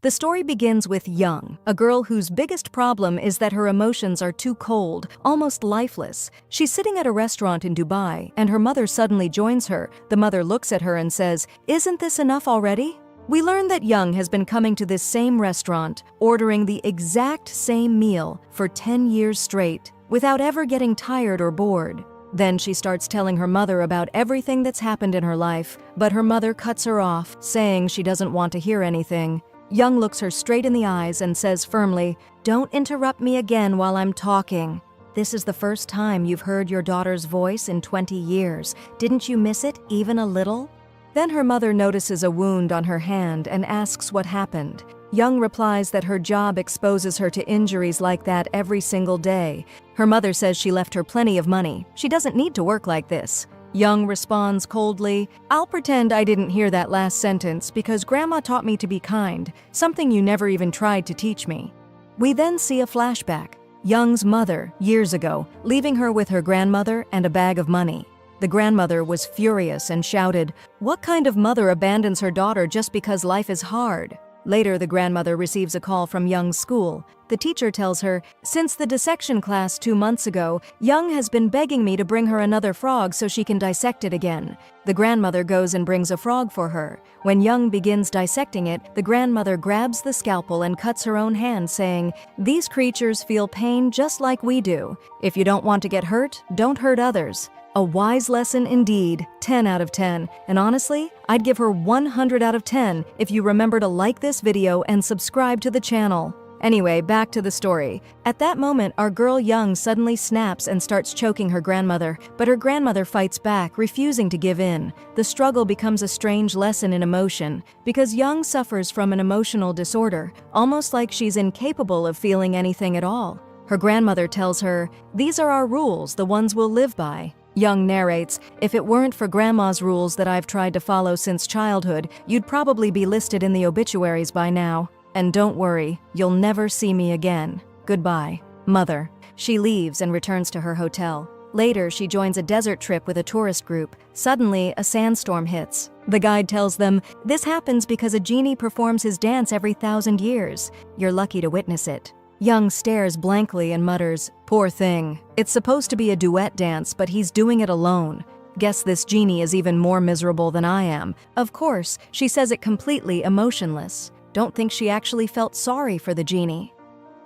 The story begins with Young, a girl whose biggest problem is that her emotions are too cold, almost lifeless. She's sitting at a restaurant in Dubai, and her mother suddenly joins her. The mother looks at her and says, "Isn't this enough already?" We learn that Young has been coming to this same restaurant, ordering the exact same meal for 10 years straight, without ever getting tired or bored. Then she starts telling her mother about everything that's happened in her life, but her mother cuts her off, saying she doesn't want to hear anything. Young looks her straight in the eyes and says firmly, "Don't interrupt me again while I'm talking. This is the first time you've heard your daughter's voice in 20 years. Didn't you miss it, even a little?" Then her mother notices a wound on her hand and asks what happened. Young replies that her job exposes her to injuries like that every single day. Her mother says she left her plenty of money. She doesn't need to work like this. Young responds coldly, "I'll pretend I didn't hear that last sentence because Grandma taught me to be kind, something you never even tried to teach me." We then see a flashback. Young's mother, years ago, leaving her with her grandmother and a bag of money. The grandmother was furious and shouted, "What kind of mother abandons her daughter just because life is hard?" Later, the grandmother receives a call from Young's school. The teacher tells her, "Since the dissection class 2 months ago, Young has been begging me to bring her another frog so she can dissect it again." The grandmother goes and brings a frog for her. When Young begins dissecting it, the grandmother grabs the scalpel and cuts her own hand, saying, "These creatures feel pain just like we do. If you don't want to get hurt, don't hurt others." A wise lesson indeed, 10 out of 10. And honestly, I'd give her 100 out of 10 if you remember to like this video and subscribe to the channel. Anyway, back to the story. At that moment, our girl Young suddenly snaps and starts choking her grandmother, but her grandmother fights back, refusing to give in. The struggle becomes a strange lesson in emotion, because Young suffers from an emotional disorder, almost like she's incapable of feeling anything at all. Her grandmother tells her, "These are our rules, the ones we'll live by." Young narrates, "If it weren't for Grandma's rules that I've tried to follow since childhood, you'd probably be listed in the obituaries by now. And don't worry, you'll never see me again. Goodbye, Mother." She leaves and returns to her hotel. Later, she joins a desert trip with a tourist group. Suddenly, a sandstorm hits. The guide tells them, "This happens because a genie performs his dance every 1,000 years. You're lucky to witness it." Young stares blankly and mutters, "Poor thing. It's supposed to be a duet dance, but he's doing it alone. Guess this genie is even more miserable than I am." Of course, she says it completely emotionless. Don't think she actually felt sorry for the genie.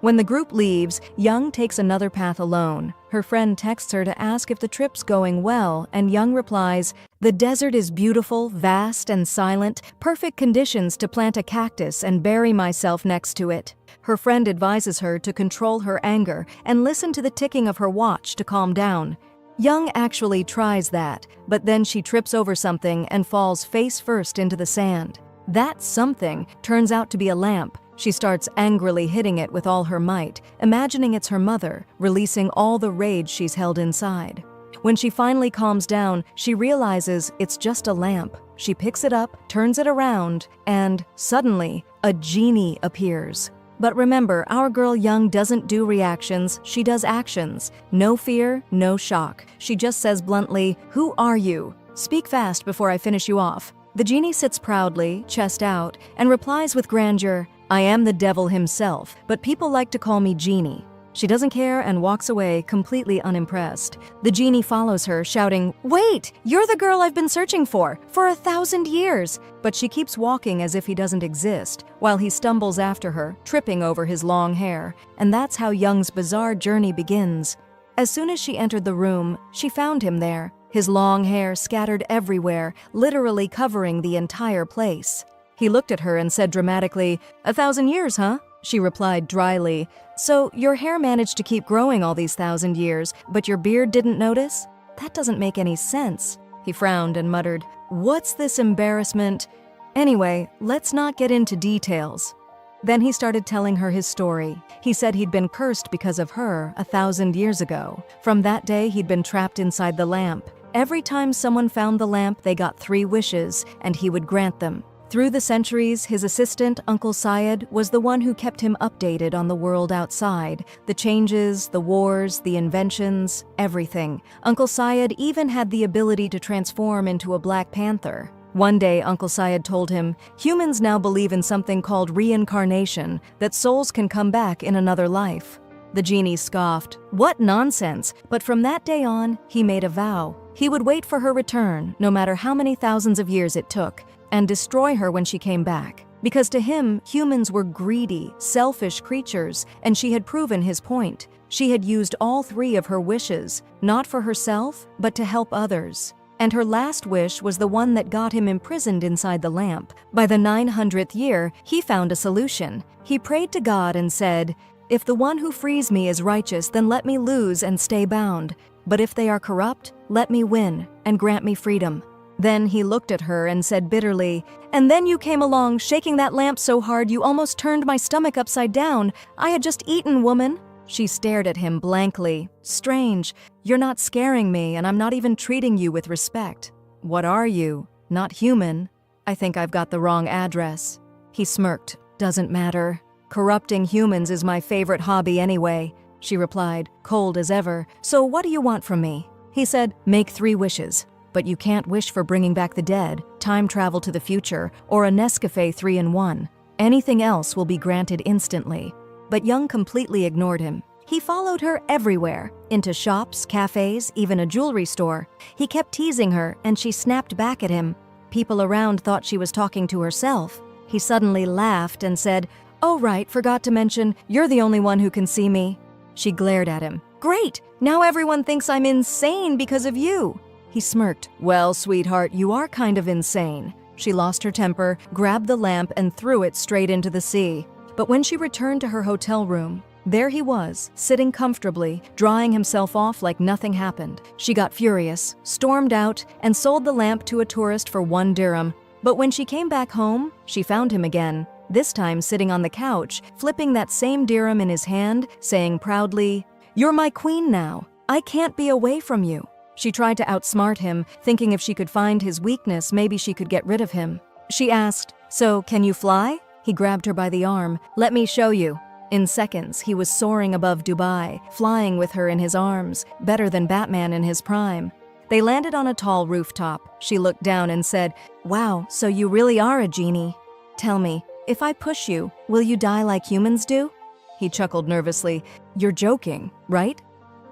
When the group leaves, Young takes another path alone. Her friend texts her to ask if the trip's going well, and Young replies, "The desert is beautiful, vast, and silent, perfect conditions to plant a cactus and bury myself next to it." Her friend advises her to control her anger and listen to the ticking of her watch to calm down. Young actually tries that, but then she trips over something and falls face first into the sand. That something turns out to be a lamp. She starts angrily hitting it with all her might, imagining it's her mother, releasing all the rage she's held inside. When she finally calms down, she realizes it's just a lamp. She picks it up, turns it around, and suddenly, a genie appears. But remember, our girl Young doesn't do reactions, she does actions. No fear, no shock. She just says bluntly, "Who are you? Speak fast before I finish you off." The genie sits proudly, chest out, and replies with grandeur, "I am the devil himself, but people like to call me Genie." She doesn't care and walks away, completely unimpressed. The genie follows her, shouting, "Wait! You're the girl I've been searching for 1,000 years!" But she keeps walking as if he doesn't exist, while he stumbles after her, tripping over his long hair. And that's how Young's bizarre journey begins. As soon as she entered the room, she found him there, his long hair scattered everywhere, literally covering the entire place. He looked at her and said dramatically, 1,000 years, huh?" She replied dryly, "So your hair managed to keep growing all these 1,000 years, but your beard didn't notice? That doesn't make any sense." He frowned and muttered, "What's this embarrassment? Anyway, let's not get into details." Then he started telling her his story. He said he'd been cursed because of her 1,000 years ago. From that day, he'd been trapped inside the lamp. Every time someone found the lamp, they got 3 wishes, and he would grant them. Through the centuries, his assistant, Uncle Syed, was the one who kept him updated on the world outside. The changes, the wars, the inventions, everything. Uncle Syed even had the ability to transform into a Black Panther. One day, Uncle Syed told him, humans now believe in something called reincarnation, that souls can come back in another life. The genie scoffed. What nonsense! But from that day on, he made a vow. He would wait for her return, no matter how many thousands of years it took, and destroy her when she came back. Because to him, humans were greedy, selfish creatures, and she had proven his point. She had used all three of her wishes, not for herself, but to help others. And her last wish was the one that got him imprisoned inside the lamp. By the 900th year, he found a solution. He prayed to God and said, "If the one who frees me is righteous, then let me lose and stay bound. But if they are corrupt, let me win and grant me freedom." Then he looked at her and said bitterly, "And then you came along, shaking that lamp so hard you almost turned my stomach upside down. I had just eaten, woman." She stared at him blankly. "Strange. You're not scaring me, and I'm not even treating you with respect. What are you? Not human? I think I've got the wrong address." He smirked. "Doesn't matter. Corrupting humans is my favorite hobby anyway," she replied, cold as ever. "So what do you want from me?" He said, "Make 3 wishes. But you can't wish for bringing back the dead, time travel to the future, or a Nescafe 3-in-1. Anything else will be granted instantly." But Young completely ignored him. He followed her everywhere, into shops, cafes, even a jewelry store. He kept teasing her, and she snapped back at him. People around thought she was talking to herself. He suddenly laughed and said, "Oh right, forgot to mention, you're the only one who can see me." She glared at him. "Great! Now everyone thinks I'm insane because of you." He smirked. "Well, sweetheart, you are kind of insane." She lost her temper, grabbed the lamp, and threw it straight into the sea. But when she returned to her hotel room, there he was, sitting comfortably, drying himself off like nothing happened. She got furious, stormed out, and sold the lamp to a tourist for 1 dirham. But when she came back home, she found him again, this time sitting on the couch, flipping that same dirham in his hand, saying proudly, "You're my queen now. I can't be away from you." She tried to outsmart him, thinking if she could find his weakness, maybe she could get rid of him. She asked, "So, can you fly?" He grabbed her by the arm. "Let me show you." In seconds, he was soaring above Dubai, flying with her in his arms, better than Batman in his prime. They landed on a tall rooftop. She looked down and said, "Wow, so you really are a genie. Tell me, if I push you, will you die like humans do?" He chuckled nervously. "You're joking, right?"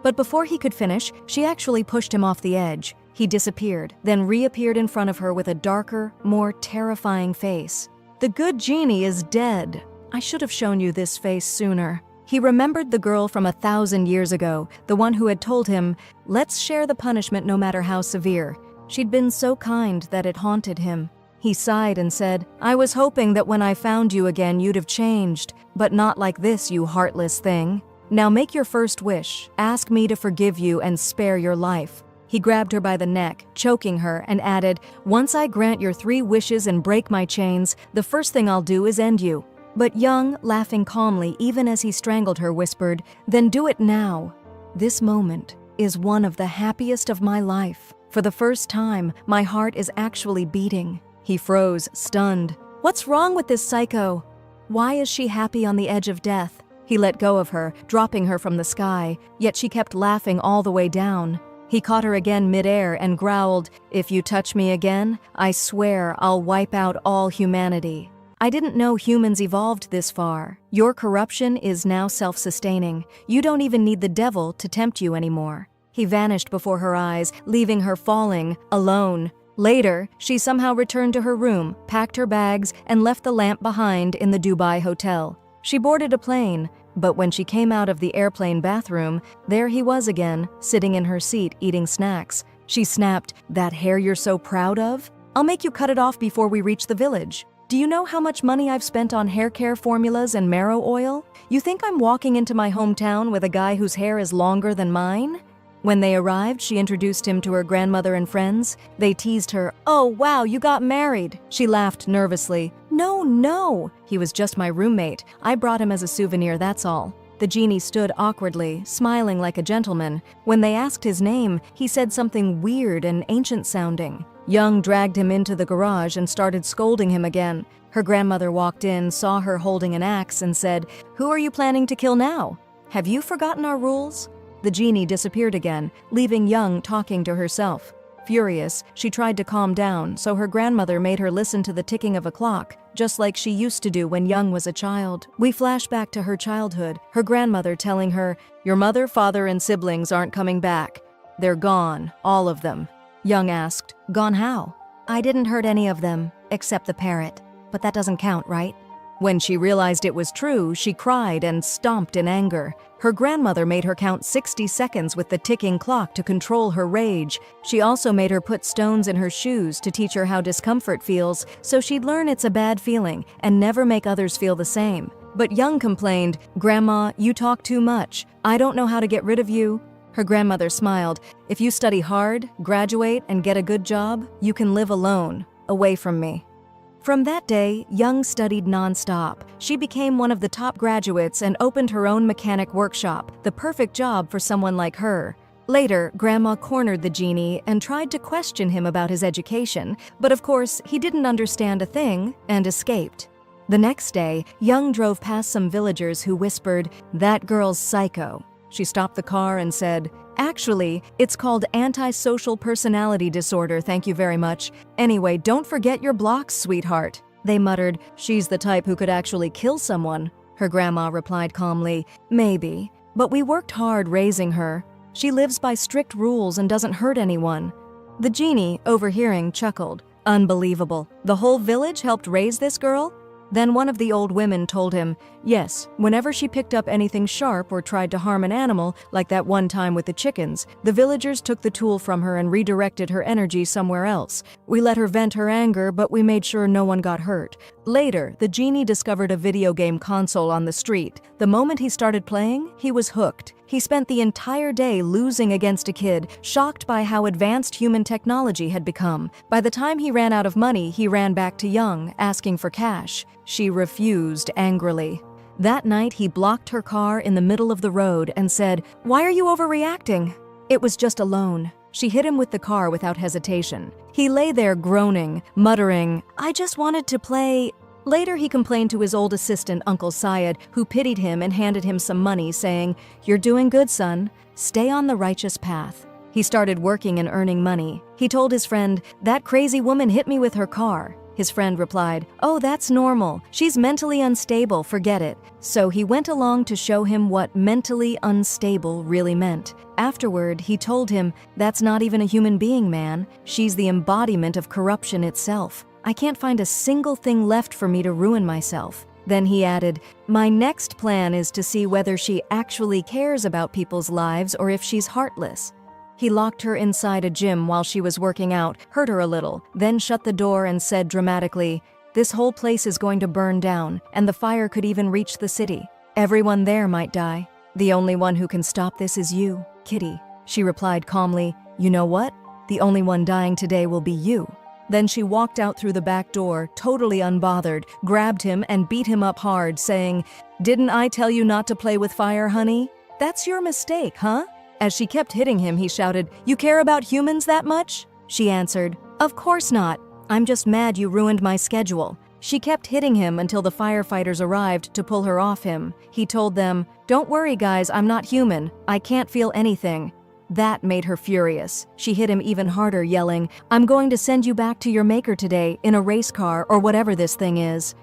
But before he could finish, she actually pushed him off the edge. He disappeared, then reappeared in front of her with a darker, more terrifying face. The good genie is dead. I should have shown you this face sooner. He remembered the girl from 1,000 years ago, the one who had told him, "Let's share the punishment no matter how severe." She'd been so kind that it haunted him. He sighed and said, "I was hoping that when I found you again you'd have changed, but not like this, you heartless thing. Now make your first wish. Ask me to forgive you and spare your life." He grabbed her by the neck, choking her, and added, "Once I grant your 3 wishes and break my chains, the first thing I'll do is end you." But Young, laughing calmly even as he strangled her, whispered, "Then do it now. This moment is one of the happiest of my life. For the first time, my heart is actually beating." He froze, stunned. What's wrong with this psycho? Why is she happy on the edge of death? He let go of her, dropping her from the sky, yet she kept laughing all the way down. He caught her again midair and growled, "If you touch me again, I swear I'll wipe out all humanity. I didn't know humans evolved this far. Your corruption is now self-sustaining. You don't even need the devil to tempt you anymore." He vanished before her eyes, leaving her falling, alone. Later, she somehow returned to her room, packed her bags, and left the lamp behind in the Dubai hotel. She boarded a plane, but when she came out of the airplane bathroom, there he was again, sitting in her seat eating snacks. She snapped, "That hair you're so proud of? I'll make you cut it off before we reach the village. Do you know how much money I've spent on hair care formulas and marrow oil? You think I'm walking into my hometown with a guy whose hair is longer than mine?" When they arrived, she introduced him to her grandmother and friends. They teased her, "Oh wow, you got married." She laughed nervously. No, he was just my roommate. I brought him as a souvenir, that's all." The genie stood awkwardly, smiling like a gentleman. When they asked his name, he said something weird and ancient-sounding. Young dragged him into the garage and started scolding him again. Her grandmother walked in, saw her holding an axe, and said, "Who are you planning to kill now? Have you forgotten our rules?" The genie disappeared again, leaving Young talking to herself. Furious, she tried to calm down, so her grandmother made her listen to the ticking of a clock, just like she used to do when Young was a child. We flash back to her childhood, her grandmother telling her, "Your mother, father, and siblings aren't coming back. They're gone, all of them." Young asked, "Gone how?" "I didn't hurt any of them, except the parrot. But that doesn't count, right?" When she realized it was true, she cried and stomped in anger. Her grandmother made her count 60 seconds with the ticking clock to control her rage. She also made her put stones in her shoes to teach her how discomfort feels, so she'd learn it's a bad feeling and never make others feel the same. But Young complained, "Grandma, you talk too much. I don't know how to get rid of you." Her grandmother smiled. "If you study hard, graduate, and get a good job, you can live alone, away from me." From that day, Young studied non-stop. She became one of the top graduates and opened her own mechanic workshop, the perfect job for someone like her. Later, Grandma cornered the genie and tried to question him about his education, but of course, he didn't understand a thing and escaped. The next day, Young drove past some villagers who whispered, "That girl's psycho." She stopped the car and said, "Actually, it's called antisocial personality disorder, thank you very much. Anyway, don't forget your blocks, sweetheart." They muttered, "She's the type who could actually kill someone." Her grandma replied calmly, "Maybe, but we worked hard raising her. She lives by strict rules and doesn't hurt anyone." The genie, overhearing, chuckled. "Unbelievable. The whole village helped raise this girl?" Then one of the old women told him, "Yes, whenever she picked up anything sharp or tried to harm an animal, like that one time with the chickens, the villagers took the tool from her and redirected her energy somewhere else. We let her vent her anger, but we made sure no one got hurt." Later, the genie discovered a video game console on the street. The moment he started playing, he was hooked. He spent the entire day losing against a kid, shocked by how advanced human technology had become. By the time he ran out of money, he ran back to Young, asking for cash. She refused angrily. That night, he blocked her car in the middle of the road and said, "Why are you overreacting?" It was just a loan. She hit him with the car without hesitation. He lay there groaning, muttering, "I just wanted to play." Later, he complained to his old assistant, Uncle Syed, who pitied him and handed him some money, saying, "You're doing good, son. Stay on the righteous path." He started working and earning money. He told his friend, "That crazy woman hit me with her car." His friend replied, "Oh, that's normal. She's mentally unstable, forget it." So he went along to show him what mentally unstable really meant. Afterward, he told him, "That's not even a human being, man. She's the embodiment of corruption itself. I can't find a single thing left for me to ruin myself." Then he added, "My next plan is to see whether she actually cares about people's lives or if she's heartless." He locked her inside a gym while she was working out, hurt her a little, then shut the door and said dramatically, "This whole place is going to burn down, and the fire could even reach the city. Everyone there might die. The only one who can stop this is you, Kitty." She replied calmly, "You know what? The only one dying today will be you." Then she walked out through the back door, totally unbothered, grabbed him and beat him up hard, saying, "Didn't I tell you not to play with fire, honey? That's your mistake, huh?" As she kept hitting him, he shouted, "You care about humans that much?" She answered, "Of course not. I'm just mad you ruined my schedule." She kept hitting him until the firefighters arrived to pull her off him. He told them, "Don't worry, guys, I'm not human. I can't feel anything." That made her furious. She hit him even harder, yelling, "I'm going to send you back to your maker today, in a race car or whatever this thing is."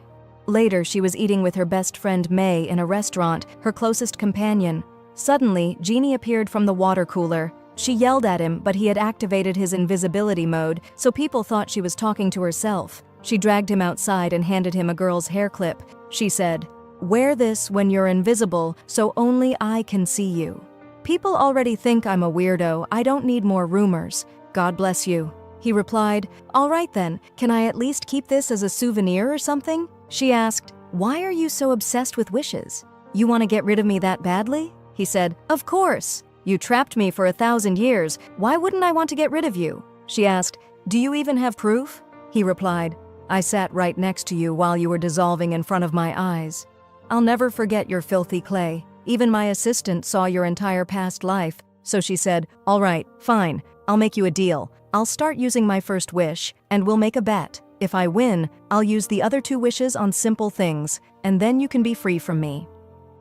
Later, she was eating with her best friend May in a restaurant, her closest companion. Suddenly, Genie appeared from the water cooler. She yelled at him, but he had activated his invisibility mode, so people thought she was talking to herself. She dragged him outside and handed him a girl's hair clip. She said, "Wear this when you're invisible, so only I can see you. People already think I'm a weirdo. I don't need more rumors. God bless you." He replied, "All right then, can I at least keep this as a souvenir or something?" She asked, "Why are you so obsessed with wishes? You want to get rid of me that badly?" He said, "Of course. You trapped me for 1,000 years. Why wouldn't I want to get rid of you?" She asked, "Do you even have proof?" He replied, "I sat right next to you while you were dissolving in front of my eyes. I'll never forget your filthy clay. Even my assistant saw your entire past life." So she said, "All right, fine. I'll make you a deal. I'll start using my first wish, and we'll make a bet. If I win, I'll use the other 2 wishes on simple things, and then you can be free from me."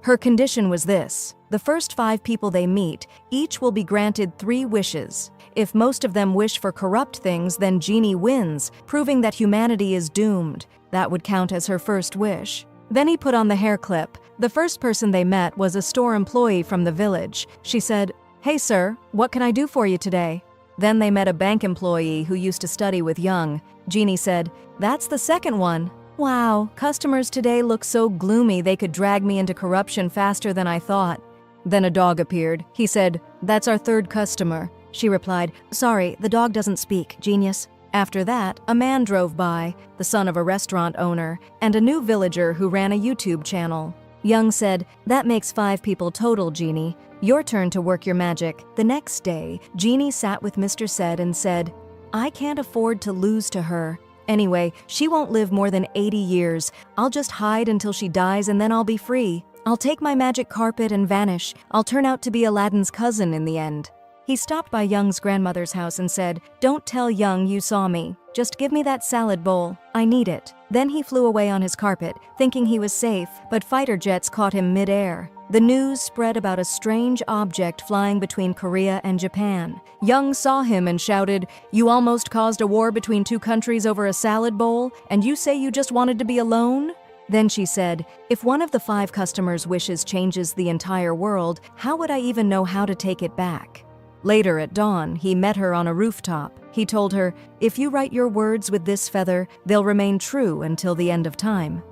Her condition was this: the first 5 people they meet, each will be granted 3 wishes. If most of them wish for corrupt things, then Genie wins, proving that humanity is doomed. That would count as her first wish. Then he put on the hair clip. The first person they met was a store employee from the village. She said, "Hey sir, what can I do for you today?" Then they met a bank employee who used to study with Young. Genie said, "That's the second one." "Wow, customers today look so gloomy they could drag me into corruption faster than I thought." Then a dog appeared. He said, "That's our third customer." She replied, "Sorry, the dog doesn't speak, genius." After that, a man drove by, the son of a restaurant owner, and a new villager who ran a YouTube channel. Young said, "That makes 5 people total, Genie. Your turn to work your magic." The next day, Genie sat with Mr. Said and said, "I can't afford to lose to her. Anyway, she won't live more than 80 years. I'll just hide until she dies and then I'll be free. I'll take my magic carpet and vanish. I'll turn out to be Aladdin's cousin in the end." He stopped by Young's grandmother's house and said, "Don't tell Young you saw me. Just give me that salad bowl. I need it." Then he flew away on his carpet, thinking he was safe, but fighter jets caught him mid-air. The news spread about a strange object flying between Korea and Japan. Young saw him and shouted, "You almost caused a war between 2 countries over a salad bowl, and you say you just wanted to be alone?" Then she said, "If one of the 5 customers' wishes changes the entire world, how would I even know how to take it back?" Later at dawn, he met her on a rooftop. He told her, "If you write your words with this feather, they'll remain true until the end of time."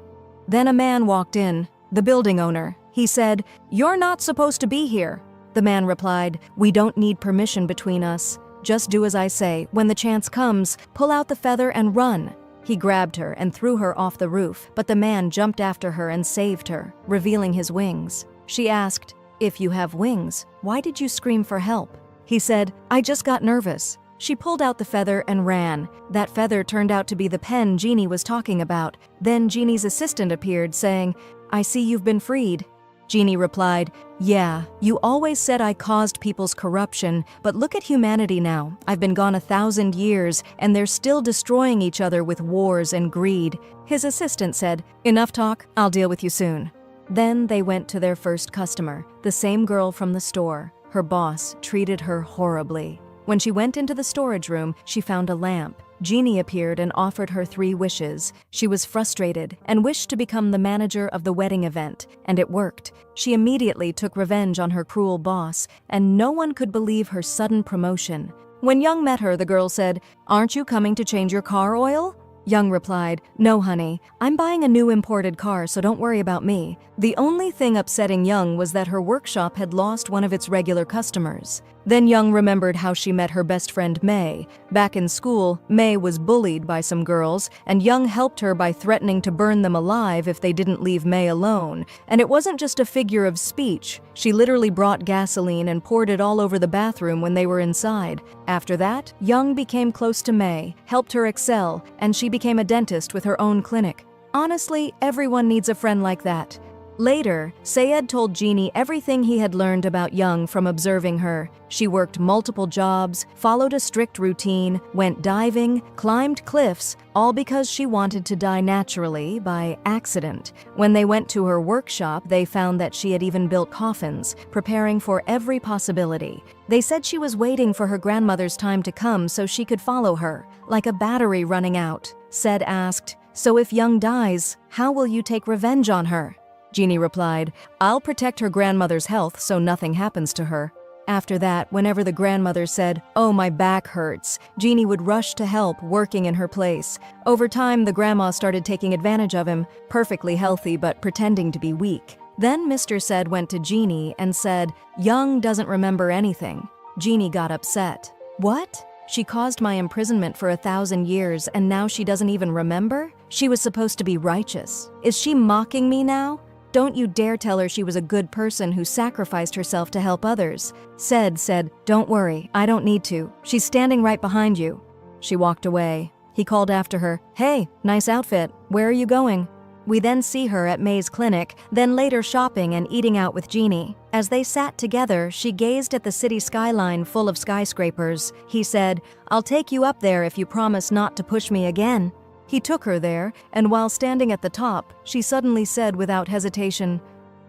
Then a man walked in, the building owner. He said, "You're not supposed to be here." The man replied, "We don't need permission between us. Just do as I say. When the chance comes, pull out the feather and run." He grabbed her and threw her off the roof, but the man jumped after her and saved her, revealing his wings. She asked, "If you have wings, why did you scream for help?" He said, "I just got nervous." She pulled out the feather and ran. That feather turned out to be the pen Genie was talking about. Then Genie's assistant appeared, saying, "I see you've been freed." Genie replied, "Yeah, you always said I caused people's corruption, but look at humanity now. I've been gone 1,000 years, and they're still destroying each other with wars and greed." His assistant said, "Enough talk, I'll deal with you soon." Then they went to their first customer, the same girl from the store. Her boss treated her horribly. When she went into the storage room, she found a lamp. Genie appeared and offered her 3 wishes. She was frustrated and wished to become the manager of the wedding event, and it worked. She immediately took revenge on her cruel boss, and no one could believe her sudden promotion. When Young met her, the girl said, "Aren't you coming to change your car oil?" Young replied, "No, honey. I'm buying a new imported car, so don't worry about me." The only thing upsetting Young was that her workshop had lost one of its regular customers. Then Young remembered how she met her best friend May. Back in school, May was bullied by some girls, and Young helped her by threatening to burn them alive if they didn't leave May alone. And it wasn't just a figure of speech. She literally brought gasoline and poured it all over the bathroom when they were inside. After that, Young became close to May, helped her excel, and she became a dentist with her own clinic. Honestly, everyone needs a friend like that. Later, Sayed told Genie everything he had learned about Young from observing her. She worked multiple jobs, followed a strict routine, went diving, climbed cliffs, all because she wanted to die naturally by accident. When they went to her workshop, they found that she had even built coffins, preparing for every possibility. They said she was waiting for her grandmother's time to come so she could follow her, like a battery running out. Sayed asked, "So if Young dies, how will you take revenge on her?" Genie replied, "I'll protect her grandmother's health so nothing happens to her." After that, whenever the grandmother said, "Oh, my back hurts," Genie would rush to help, working in her place. Over time, the grandma started taking advantage of him, perfectly healthy but pretending to be weak. Then Mr. Said went to Genie and said, "Young doesn't remember anything." Genie got upset. "What? She caused my imprisonment for 1,000 years and now she doesn't even remember? She was supposed to be righteous. Is she mocking me now? Don't you dare tell her she was a good person who sacrificed herself to help others." Said, "Don't worry, I don't need to. She's standing right behind you." She walked away. He called after her, "Hey, nice outfit. Where are you going?" We then see her at May's clinic, then later shopping and eating out with Genie. As they sat together, she gazed at the city skyline full of skyscrapers. He said, "I'll take you up there if you promise not to push me again." He took her there, and while standing at the top, she suddenly said without hesitation,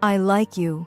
"I like you."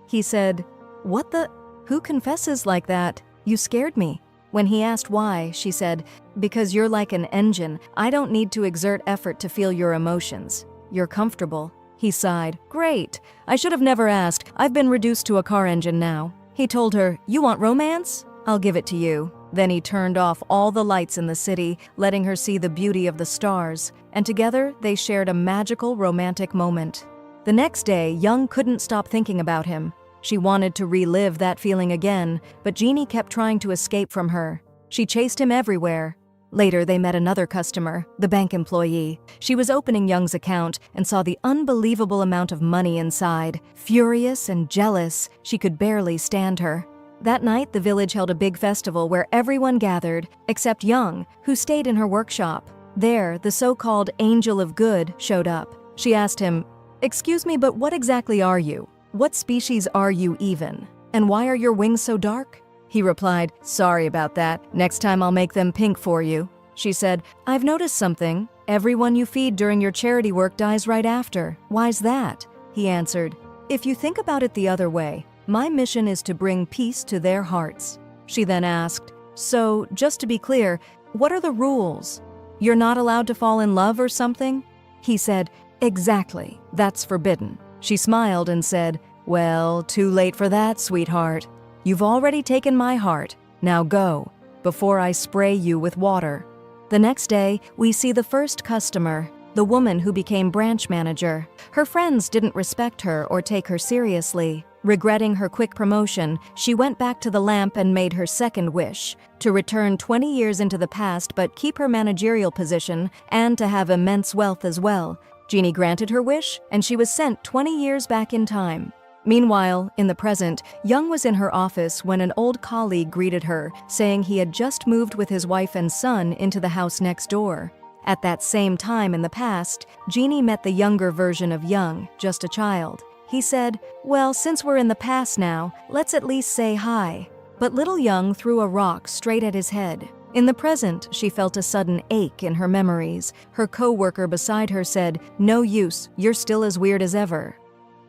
He said, "What the? Who confesses like that? You scared me." When he asked why, she said, "Because you're like an engine. I don't need to exert effort to feel your emotions. You're comfortable." He sighed. "Great. I should have never asked. I've been reduced to a car engine now." He told her, "You want romance? I'll give it to you." Then he turned off all the lights in the city, letting her see the beauty of the stars, and together they shared a magical romantic moment. The next day, Young couldn't stop thinking about him. She wanted to relive that feeling again, but Genie kept trying to escape from her. She chased him everywhere. Later, they met another customer, the bank employee. She was opening Young's account and saw the unbelievable amount of money inside. Furious and jealous, she could barely stand her. That night, the village held a big festival where everyone gathered, except Young, who stayed in her workshop. There, the so-called Angel of Good showed up. She asked him, "Excuse me, but what exactly are you? What species are you even? And why are your wings so dark?" He replied, "Sorry about that. Next time I'll make them pink for you." She said, "I've noticed something. Everyone you feed during your charity work dies right after. Why's that?" He answered, "If you think about it the other way, my mission is to bring peace to their hearts." She then asked, "So, just to be clear, what are the rules? You're not allowed to fall in love or something?" He said, "Exactly. That's forbidden." She smiled and said, "Well, too late for that, sweetheart. You've already taken my heart. Now go, before I spray you with water." The next day, we see the first customer, the woman who became branch manager. Her friends didn't respect her or take her seriously. Regretting her quick promotion, she went back to the lamp and made her second wish, to return 20 years into the past but keep her managerial position and to have immense wealth as well. Genie granted her wish, and she was sent 20 years back in time. Meanwhile, in the present, Young was in her office when an old colleague greeted her, saying he had just moved with his wife and son into the house next door. At that same time in the past, Genie met the younger version of Young, just a child. He said, "Well, since we're in the past now, let's at least say hi." But little Young threw a rock straight at his head. In the present, she felt a sudden ache in her memories. Her co-worker beside her said, "No use, you're still as weird as ever."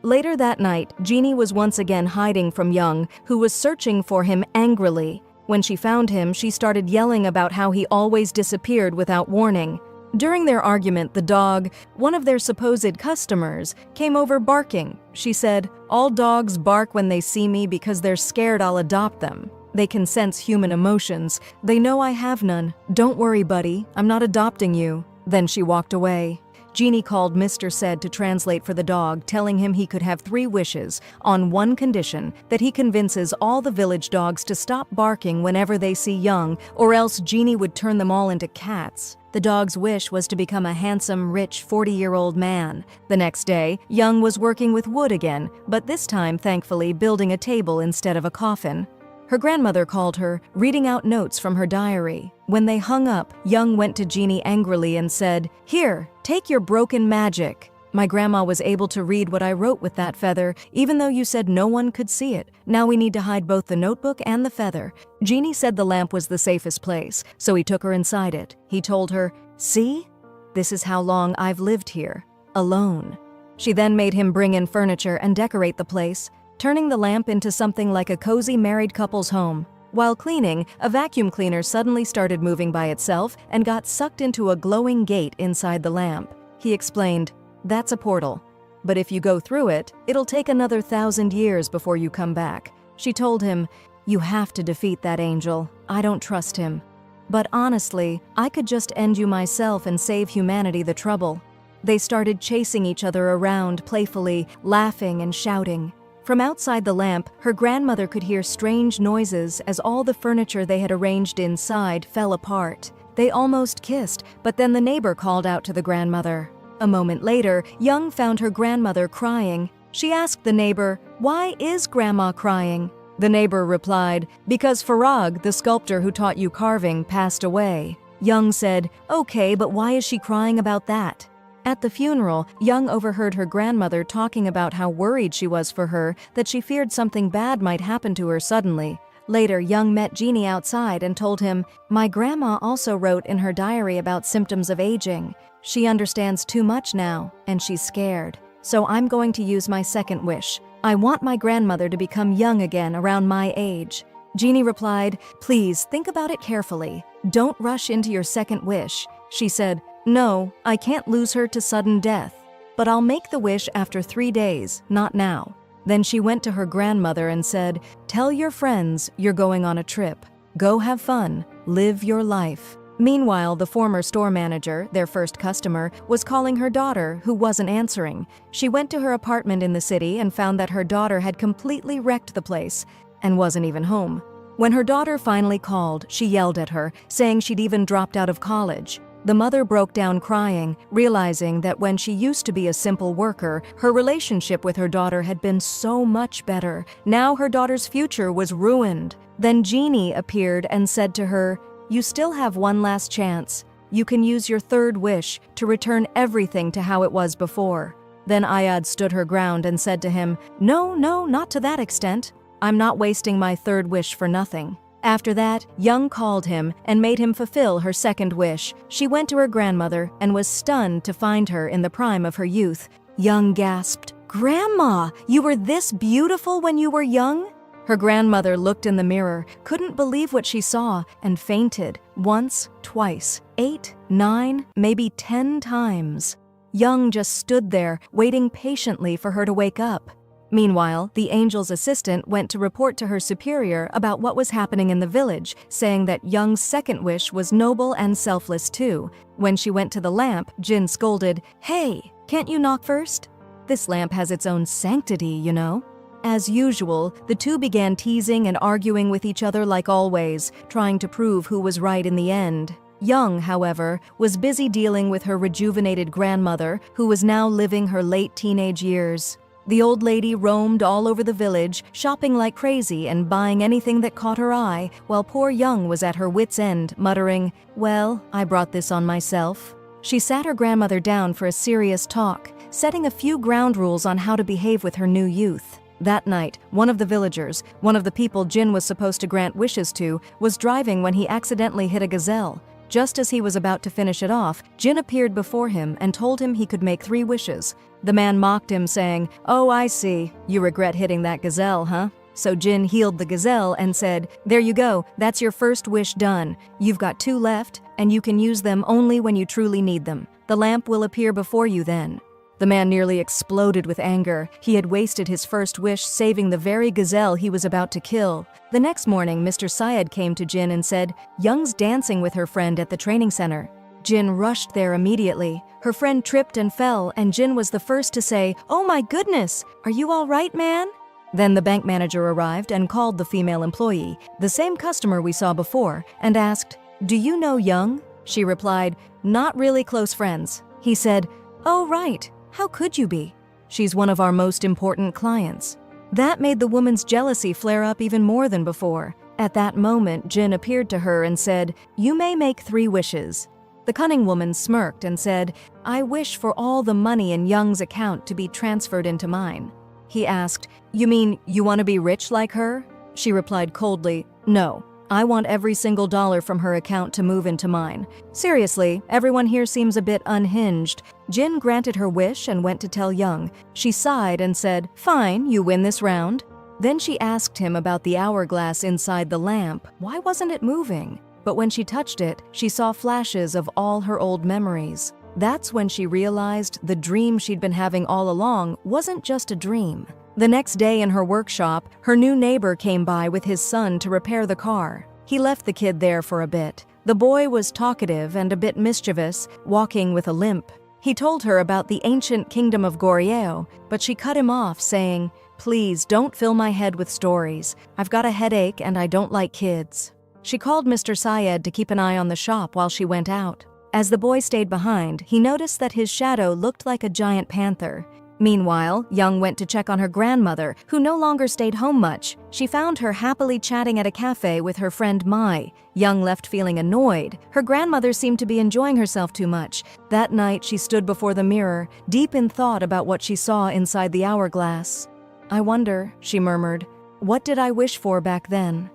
Later that night, Genie was once again hiding from Young, who was searching for him angrily. When she found him, she started yelling about how he always disappeared without warning. During their argument, the dog, one of their supposed customers, came over barking. She said, "All dogs bark when they see me because they're scared I'll adopt them. They can sense human emotions. They know I have none. Don't worry, buddy. I'm not adopting you." Then she walked away. Genie called Mr. Said to translate for the dog, telling him he could have 3 wishes, on one condition, that he convinces all the village dogs to stop barking whenever they see Young, or else Genie would turn them all into cats. The dog's wish was to become a handsome, rich 40-year-old man. The next day, Young was working with wood again, but this time, thankfully, building a table instead of a coffin. Her grandmother called her, reading out notes from her diary. When they hung up, Young went to Genie angrily and said, "Here, take your broken magic. My grandma was able to read what I wrote with that feather, even though you said no one could see it. Now we need to hide both the notebook and the feather." Genie said the lamp was the safest place, so he took her inside it. He told her, "See? This is how long I've lived here, alone." She then made him bring in furniture and decorate the place, turning the lamp into something like a cozy married couple's home. While cleaning, a vacuum cleaner suddenly started moving by itself and got sucked into a glowing gate inside the lamp. He explained, "That's a portal. But if you go through it, it'll take another 1,000 years before you come back." She told him, "You have to defeat that angel. I don't trust him. But honestly, I could just end you myself and save humanity the trouble." They started chasing each other around playfully, laughing and shouting. From outside the lamp, her grandmother could hear strange noises as all the furniture they had arranged inside fell apart. They almost kissed, but then the neighbor called out to the grandmother. A moment later, Young found her grandmother crying. She asked the neighbor, "Why is Grandma crying?" The neighbor replied, "Because Farag, the sculptor who taught you carving, passed away." Young said, "Okay, but why is she crying about that?" At the funeral, Young overheard her grandmother talking about how worried she was for her, that she feared something bad might happen to her suddenly. Later, Young met Genie outside and told him, "My grandma also wrote in her diary about symptoms of aging. She understands too much now, and she's scared." so I'm going to use my second wish. I want my grandmother to become young again around my age." Genie replied, "Please think about it carefully. Don't rush into your second wish." She said, "No, I can't lose her to sudden death. But I'll make the wish after 3 days, not now." Then she went to her grandmother and said, "Tell your friends you're going on a trip. Go have fun, live your life." Meanwhile, the former store manager, their first customer, was calling her daughter, who wasn't answering. She went to her apartment in the city and found that her daughter had completely wrecked the place and wasn't even home. When her daughter finally called, she yelled at her, saying she'd even dropped out of college. The mother broke down crying, realizing that when she used to be a simple worker, her relationship with her daughter had been so much better. Now her daughter's future was ruined. Then Genie appeared and said to her, "You still have one last chance. You can use your third wish to return everything to how it was before." Then Ayad stood her ground and said to him, "No, not to that extent. I'm not wasting my third wish for nothing." After that, Young called him and made him fulfill her second wish. She went to her grandmother and was stunned to find her in the prime of her youth. Young gasped, "Grandma, you were this beautiful when you were young?" Her grandmother looked in the mirror, couldn't believe what she saw, and fainted once, twice, 8, 9, maybe 10 times. Young just stood there, waiting patiently for her to wake up. Meanwhile, the angel's assistant went to report to her superior about what was happening in the village, saying that Young's second wish was noble and selfless too. When she went to the lamp, Jin scolded, "Hey, can't you knock first? This lamp has its own sanctity, you know." As usual, the two began teasing and arguing with each other like always, trying to prove who was right in the end. Young, however, was busy dealing with her rejuvenated grandmother, who was now living her late teenage years. The old lady roamed all over the village, shopping like crazy and buying anything that caught her eye, while poor Young was at her wit's end, muttering, "Well, I brought this on myself." She sat her grandmother down for a serious talk, setting a few ground rules on how to behave with her new youth. That night, one of the villagers, one of the people Jin was supposed to grant wishes to, was driving when he accidentally hit a gazelle. Just as he was about to finish it off, Jin appeared before him and told him he could make 3 wishes. The man mocked him, saying, "Oh, I see. You regret hitting that gazelle, huh?" So Jin healed the gazelle and said, "There you go, that's your first wish done. You've got 2 left, and you can use them only when you truly need them. The lamp will appear before you then." The man nearly exploded with anger. He had wasted his first wish saving the very gazelle he was about to kill. The next morning, Mr. Syed came to Jin and said, "Young's dancing with her friend at the training center." Jin rushed there immediately. Her friend tripped and fell, and Jin was the first to say, "Oh my goodness, are you all right, man?" Then the bank manager arrived and called the female employee, the same customer we saw before, and asked, "Do you know Young?" She replied, "Not really close friends." He said, "Oh right. How could you be? She's one of our most important clients." That made the woman's jealousy flare up even more than before. At that moment, Jin appeared to her and said, "You may make 3 wishes." The cunning woman smirked and said, "I wish for all the money in Young's account to be transferred into mine." He asked, "You mean you want to be rich like her?" She replied coldly, "No. I want every single dollar from her account to move into mine." Seriously, everyone here seems a bit unhinged. Jin granted her wish and went to tell Young. She sighed and said, "Fine, you win this round." Then she asked him about the hourglass inside the lamp. Why wasn't it moving? But when she touched it, she saw flashes of all her old memories. That's when she realized the dream she'd been having all along wasn't just a dream. The next day in her workshop, her new neighbor came by with his son to repair the car. He left the kid there for a bit. The boy was talkative and a bit mischievous, walking with a limp. He told her about the ancient kingdom of Goryeo, but she cut him off, saying, "Please don't fill my head with stories. I've got a headache and I don't like kids." She called Mr. Syed to keep an eye on the shop while she went out. As the boy stayed behind, he noticed that his shadow looked like a giant panther. Meanwhile, Young went to check on her grandmother, who no longer stayed home much. She found her happily chatting at a cafe with her friend Mai. Young left feeling annoyed. Her grandmother seemed to be enjoying herself too much. That night, she stood before the mirror, deep in thought about what she saw inside the hourglass. "I wonder," she murmured, "what did I wish for back then?"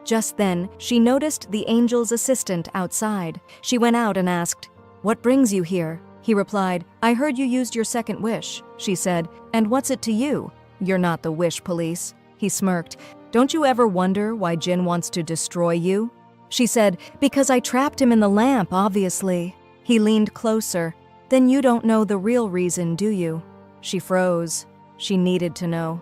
Just then, she noticed the angel's assistant outside. She went out and asked, "What brings you here?" He replied, "I heard you used your second wish." She said, "And what's it to you?" "You're not the wish police." He smirked. "Don't you ever wonder why Jin wants to destroy you?" She said, "Because I trapped him in the lamp, obviously." He leaned closer. "Then you don't know the real reason, do you?" She froze. She needed to know.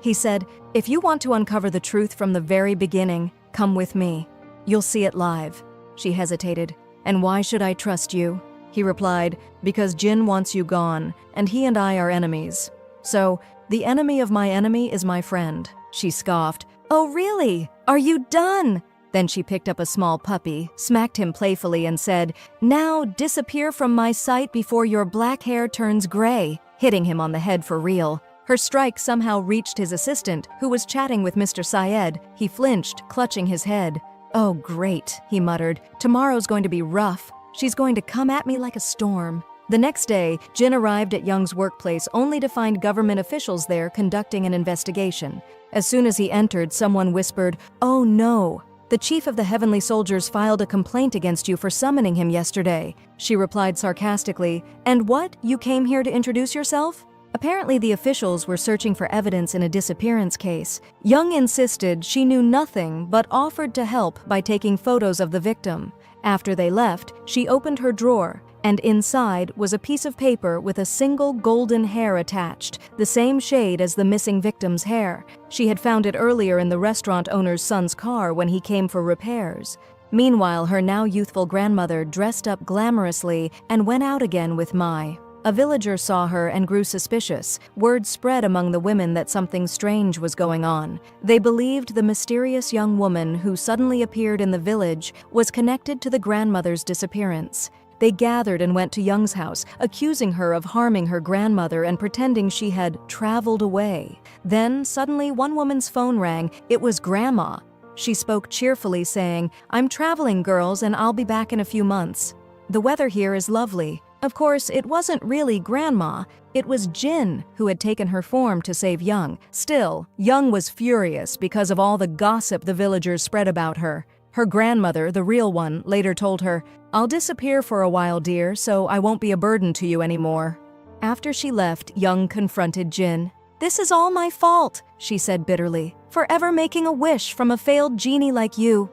He said, "If you want to uncover the truth from the very beginning, come with me. You'll see it live." She hesitated. "And why should I trust you?" He replied, "Because Jin wants you gone, and he and I are enemies. So, the enemy of my enemy is my friend." She scoffed. "Oh, really? Are you done?" Then she picked up a small puppy, smacked him playfully, and said, "Now disappear from my sight before your black hair turns gray," hitting him on the head for real. Her strike somehow reached his assistant, who was chatting with Mr. Syed. He flinched, clutching his head. "Oh, great," he muttered. "Tomorrow's going to be rough. She's going to come at me like a storm." The next day, Jin arrived at Young's workplace only to find government officials there conducting an investigation. As soon as he entered, someone whispered, "Oh no! The chief of the Heavenly Soldiers filed a complaint against you for summoning him yesterday." She replied sarcastically, "And what? You came here to introduce yourself?" Apparently the officials were searching for evidence in a disappearance case. Young insisted she knew nothing but offered to help by taking photos of the victim. After they left, she opened her drawer, and inside was a piece of paper with a single golden hair attached, the same shade as the missing victim's hair. She had found it earlier in the restaurant owner's son's car when he came for repairs. Meanwhile, her now youthful grandmother dressed up glamorously and went out again with Mai. A villager saw her and grew suspicious. Word spread among the women that something strange was going on. They believed the mysterious young woman who suddenly appeared in the village was connected to the grandmother's disappearance. They gathered and went to Young's house, accusing her of harming her grandmother and pretending she had traveled away. Then, suddenly, one woman's phone rang. It was Grandma. She spoke cheerfully, saying, "I'm traveling, girls, and I'll be back in a few months. The weather here is lovely." Of course, it wasn't really Grandma. It was Jin who had taken her form to save Young. Still, Young was furious because of all the gossip the villagers spread about her. Her grandmother, the real one, later told her, "I'll disappear for a while, dear, so I won't be a burden to you anymore." After she left, Young confronted Jin. "This is all my fault," she said bitterly, "for ever making a wish from a failed genie like you."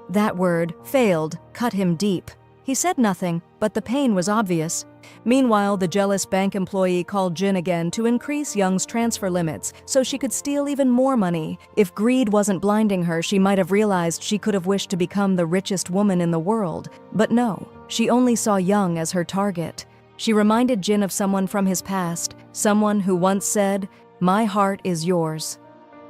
That word, failed, cut him deep. He said nothing, but the pain was obvious. Meanwhile, the jealous bank employee called Jin again to increase Young's transfer limits so she could steal even more money. If greed wasn't blinding her, she might have realized she could have wished to become the richest woman in the world. But no, she only saw Young as her target. She reminded Jin of someone from his past, someone who once said, "My heart is yours."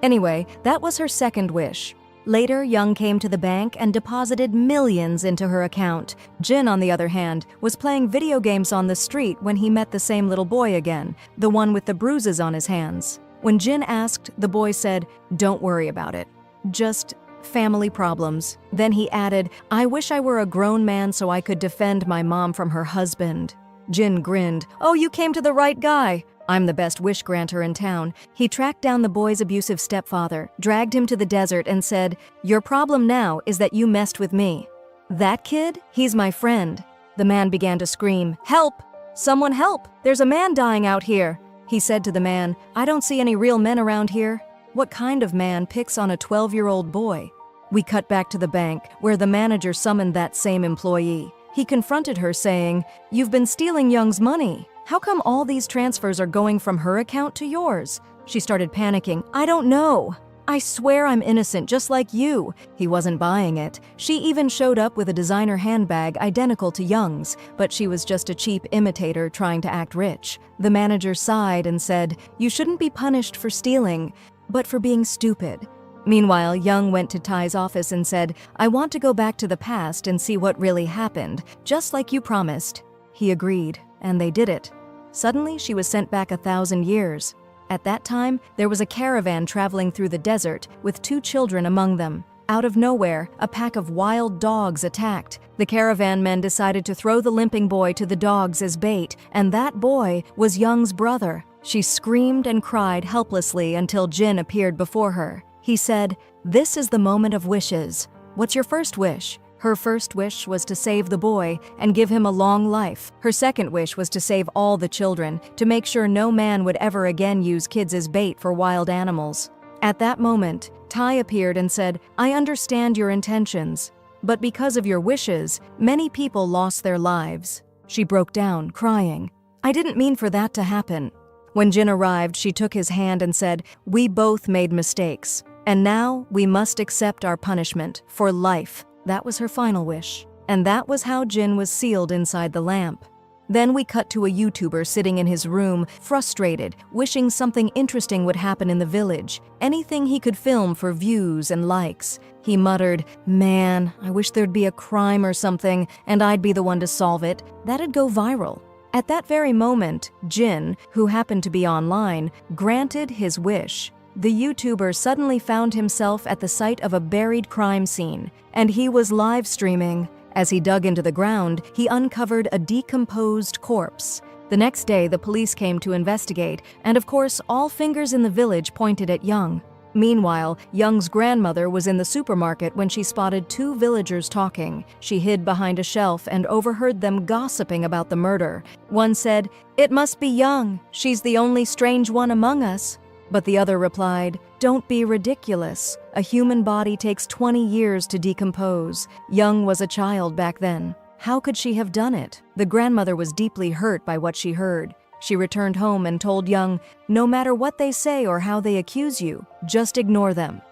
Anyway, that was her second wish. Later, Young came to the bank and deposited millions into her account. Jin, on the other hand, was playing video games on the street when he met the same little boy again, the one with the bruises on his hands. When Jin asked, the boy said, "Don't worry about it. Just family problems." Then he added, "I wish I were a grown man so I could defend my mom from her husband." Jin grinned. "Oh, you came to the right guy. I'm the best wish granter in town." He tracked down the boy's abusive stepfather, dragged him to the desert, and said, "Your problem now is that you messed with me." "That kid? He's my friend." The man began to scream, "Help! Someone help! There's a man dying out here." He said to the man, "I don't see any real men around here." What kind of man picks on a 12-year-old boy? We cut back to the bank, where the manager summoned that same employee. He confronted her, saying, "You've been stealing Young's money. How come all these transfers are going from her account to yours?" She started panicking. "I don't know. I swear I'm innocent, just like you." He wasn't buying it. She even showed up with a designer handbag identical to Young's, but she was just a cheap imitator trying to act rich. The manager sighed and said, "You shouldn't be punished for stealing, but for being stupid." Meanwhile, Young went to Ty's office and said, "I want to go back to the past and see what really happened, just like you promised." He agreed, and they did it. Suddenly, she was sent back 1,000 years. At that time, there was a caravan traveling through the desert with 2 children among them. Out of nowhere, a pack of wild dogs attacked. The caravan men decided to throw the limping boy to the dogs as bait, and that boy was Young's brother. She screamed and cried helplessly until Jin appeared before her. He said, "This is the moment of wishes. What's your first wish?" Her first wish was to save the boy and give him a long life. Her second wish was to save all the children, to make sure no man would ever again use kids as bait for wild animals. At that moment, Tai appeared and said, "I understand your intentions, but because of your wishes, many people lost their lives." She broke down, crying. "I didn't mean for that to happen." When Jin arrived, she took his hand and said, "We both made mistakes, and now we must accept our punishment for life." That was her final wish. And that was how Jin was sealed inside the lamp. Then we cut to a YouTuber sitting in his room, frustrated, wishing something interesting would happen in the village, anything he could film for views and likes. He muttered, "Man, I wish there'd be a crime or something, and I'd be the one to solve it. That'd go viral." At that very moment, Jin, who happened to be online, granted his wish. The YouTuber suddenly found himself at the site of a buried crime scene, and he was live streaming. As he dug into the ground, he uncovered a decomposed corpse. The next day, the police came to investigate, and of course, all fingers in the village pointed at Young. Meanwhile, Young's grandmother was in the supermarket when she spotted two villagers talking. She hid behind a shelf and overheard them gossiping about the murder. One said, "It must be Young. She's the only strange one among us." But the other replied, "Don't be ridiculous. A human body takes 20 years to decompose. Young was a child back then. How could she have done it?" The grandmother was deeply hurt by what she heard. She returned home and told Young, "No matter what they say or how they accuse you, just ignore them."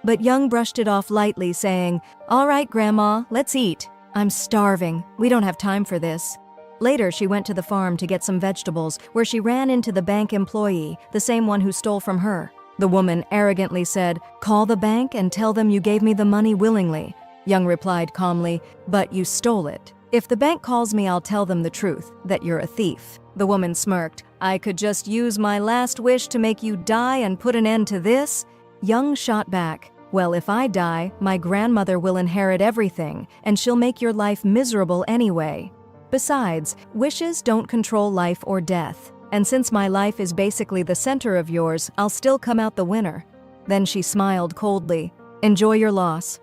But Young brushed it off lightly, saying, "All right, Grandma, let's eat. I'm starving. We don't have time for this." Later, she went to the farm to get some vegetables, where she ran into the bank employee, the same one who stole from her. The woman arrogantly said, "Call the bank and tell them you gave me the money willingly." Young replied calmly, "But you stole it. If the bank calls me, I'll tell them the truth, that you're a thief." The woman smirked, "I could just use my last wish to make you die and put an end to this?" Young shot back, "Well, if I die, my grandmother will inherit everything, and she'll make your life miserable anyway. Besides, wishes don't control life or death, and since my life is basically the center of yours, I'll still come out the winner." Then she smiled coldly, "Enjoy your loss."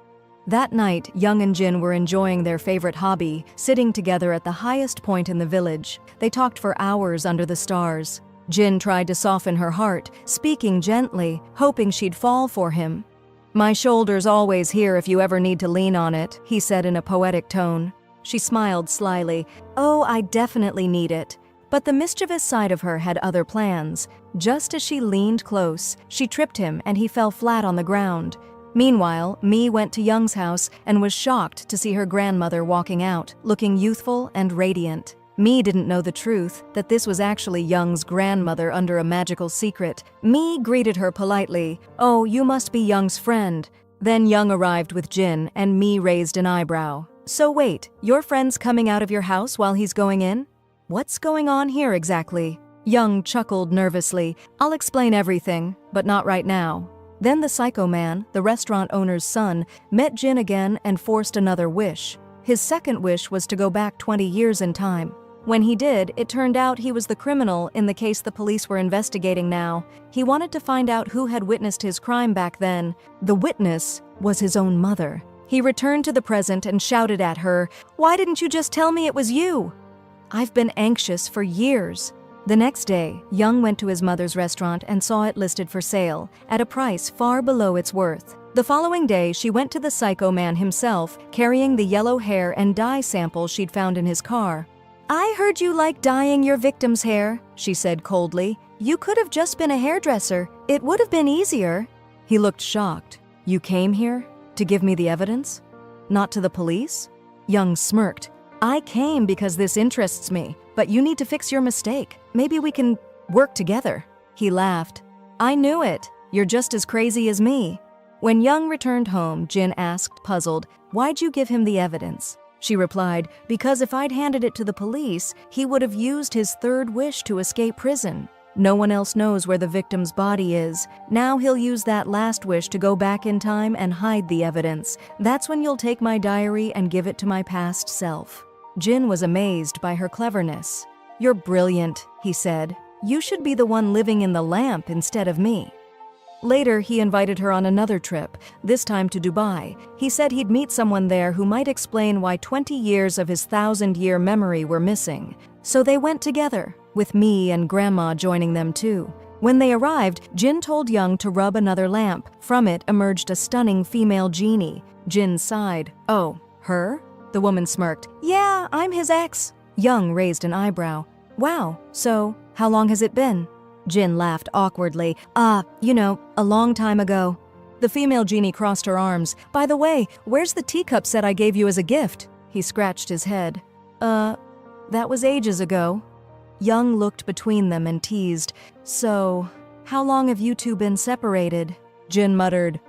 That night, Young and Jin were enjoying their favorite hobby, sitting together at the highest point in the village. They talked for hours under the stars. Jin tried to soften her heart, speaking gently, hoping she'd fall for him. "My shoulder's always here if you ever need to lean on it," he said in a poetic tone. She smiled slyly. "Oh, I definitely need it." But the mischievous side of her had other plans. Just as she leaned close, she tripped him and he fell flat on the ground. Meanwhile, Mi went to Young's house and was shocked to see her grandmother walking out, looking youthful and radiant. Mi didn't know the truth, that this was actually Young's grandmother under a magical secret. Mi greeted her politely, "Oh, you must be Young's friend." Then Young arrived with Jin and Mi raised an eyebrow. "So wait, your friend's coming out of your house while he's going in? What's going on here exactly?" Young chuckled nervously. "I'll explain everything, but not right now." Then the psycho man, the restaurant owner's son, met Jin again and forced another wish. His second wish was to go back 20 years in time. When he did, it turned out he was the criminal in the case the police were investigating now. He wanted to find out who had witnessed his crime back then. The witness was his own mother. He returned to the present and shouted at her, "Why didn't you just tell me it was you? I've been anxious for years." The next day, Young went to his mother's restaurant and saw it listed for sale, at a price far below its worth. The following day, she went to the psycho man himself, carrying the yellow hair and dye sample she'd found in his car. "I heard you like dyeing your victim's hair," she said coldly. "You could have just been a hairdresser. It would have been easier." He looked shocked. "You came here to give me the evidence? Not to the police?" Young smirked. "I came because this interests me, but you need to fix your mistake. Maybe we can work together." He laughed. "I knew it. You're just as crazy as me." When Young returned home, Jin asked, puzzled, "Why'd you give him the evidence?" She replied, "Because if I'd handed it to the police, he would have used his third wish to escape prison. No one else knows where the victim's body is. Now he'll use that last wish to go back in time and hide the evidence. That's when you'll take my diary and give it to my past self." Jin was amazed by her cleverness. "You're brilliant," he said. "You should be the one living in the lamp instead of me." Later, he invited her on another trip, this time to Dubai. He said he'd meet someone there who might explain why 20 years of his 1,000-year memory were missing. So they went together, with me and Grandma joining them too. When they arrived, Jin told Young to rub another lamp. From it emerged a stunning female genie. Jin sighed. "Oh, her?" The woman smirked. "Yeah, I'm his ex." Young raised an eyebrow. "Wow, so how long has it been?" Jin laughed awkwardly. A long time ago." The female genie crossed her arms. "By the way, where's the teacup set I gave you as a gift?" He scratched his head. That was ages ago." Young looked between them and teased. "So, how long have you two been separated?" Jin muttered,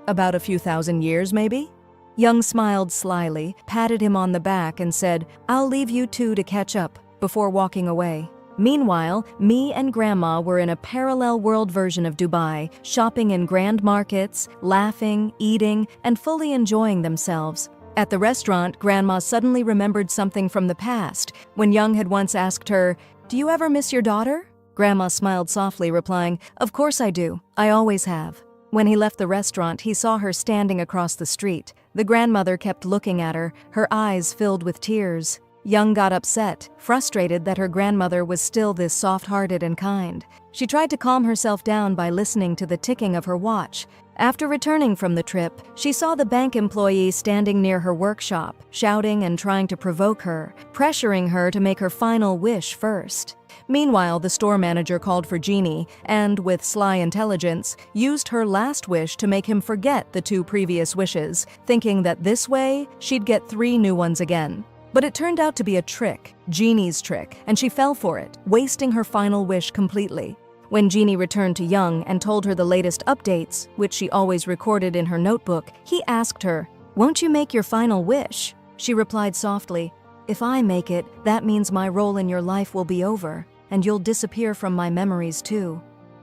about a few thousand years, maybe?" Young smiled slyly, patted him on the back, and said, "I'll leave you two to catch up," before walking away. Meanwhile, me and Grandma were in a parallel world version of Dubai, shopping in grand markets, laughing, eating, and fully enjoying themselves. At the restaurant, Grandma suddenly remembered something from the past, when Young had once asked her, "Do you ever miss your daughter?" Grandma smiled softly, replying, "Of course I do. I always have." When he left the restaurant, he saw her standing across the street. The grandmother kept looking at her, her eyes filled with tears. Young got upset, frustrated that her grandmother was still this soft-hearted and kind. She tried to calm herself down by listening to the ticking of her watch. After returning from the trip, she saw the bank employee standing near her workshop, shouting and trying to provoke her, pressuring her to make her final wish first. Meanwhile, the store manager called for Genie and, with sly intelligence, used her last wish to make him forget the 2 previous wishes, thinking that this way, she'd get 3 new ones again. But it turned out to be a trick, Genie's trick, and she fell for it, wasting her final wish completely. When Genie returned to Young and told her the latest updates, which she always recorded in her notebook, he asked her, "Won't you make your final wish?" She replied softly, "If I make it, that means my role in your life will be over, and you'll disappear from my memories too.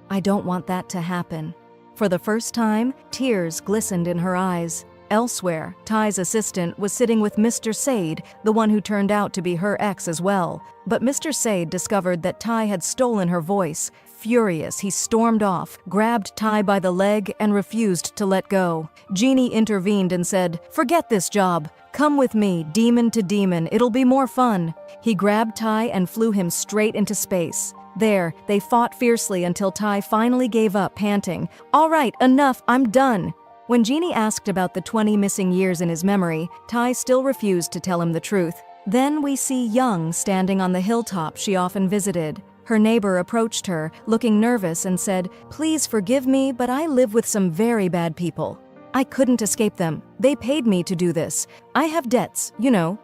I don't want that to happen." For the first time, tears glistened in her eyes. Elsewhere, Ty's assistant was sitting with Mr. Said, the one who turned out to be her ex as well. But Mr. Said discovered that Ty had stolen her voice. Furious, he stormed off, grabbed Ty by the leg, and refused to let go. Genie intervened and said, "Forget this job. Come with me, demon to demon. It'll be more fun." He grabbed Ty and flew him straight into space. There, they fought fiercely until Ty finally gave up, panting, "All right, enough, I'm done." When Genie asked about the 20 missing years in his memory, Ty still refused to tell him the truth. Then we see Young standing on the hilltop she often visited. Her neighbor approached her, looking nervous, and said, "Please forgive me, but I live with some very bad people. I couldn't escape them. They paid me to do this. I have debts,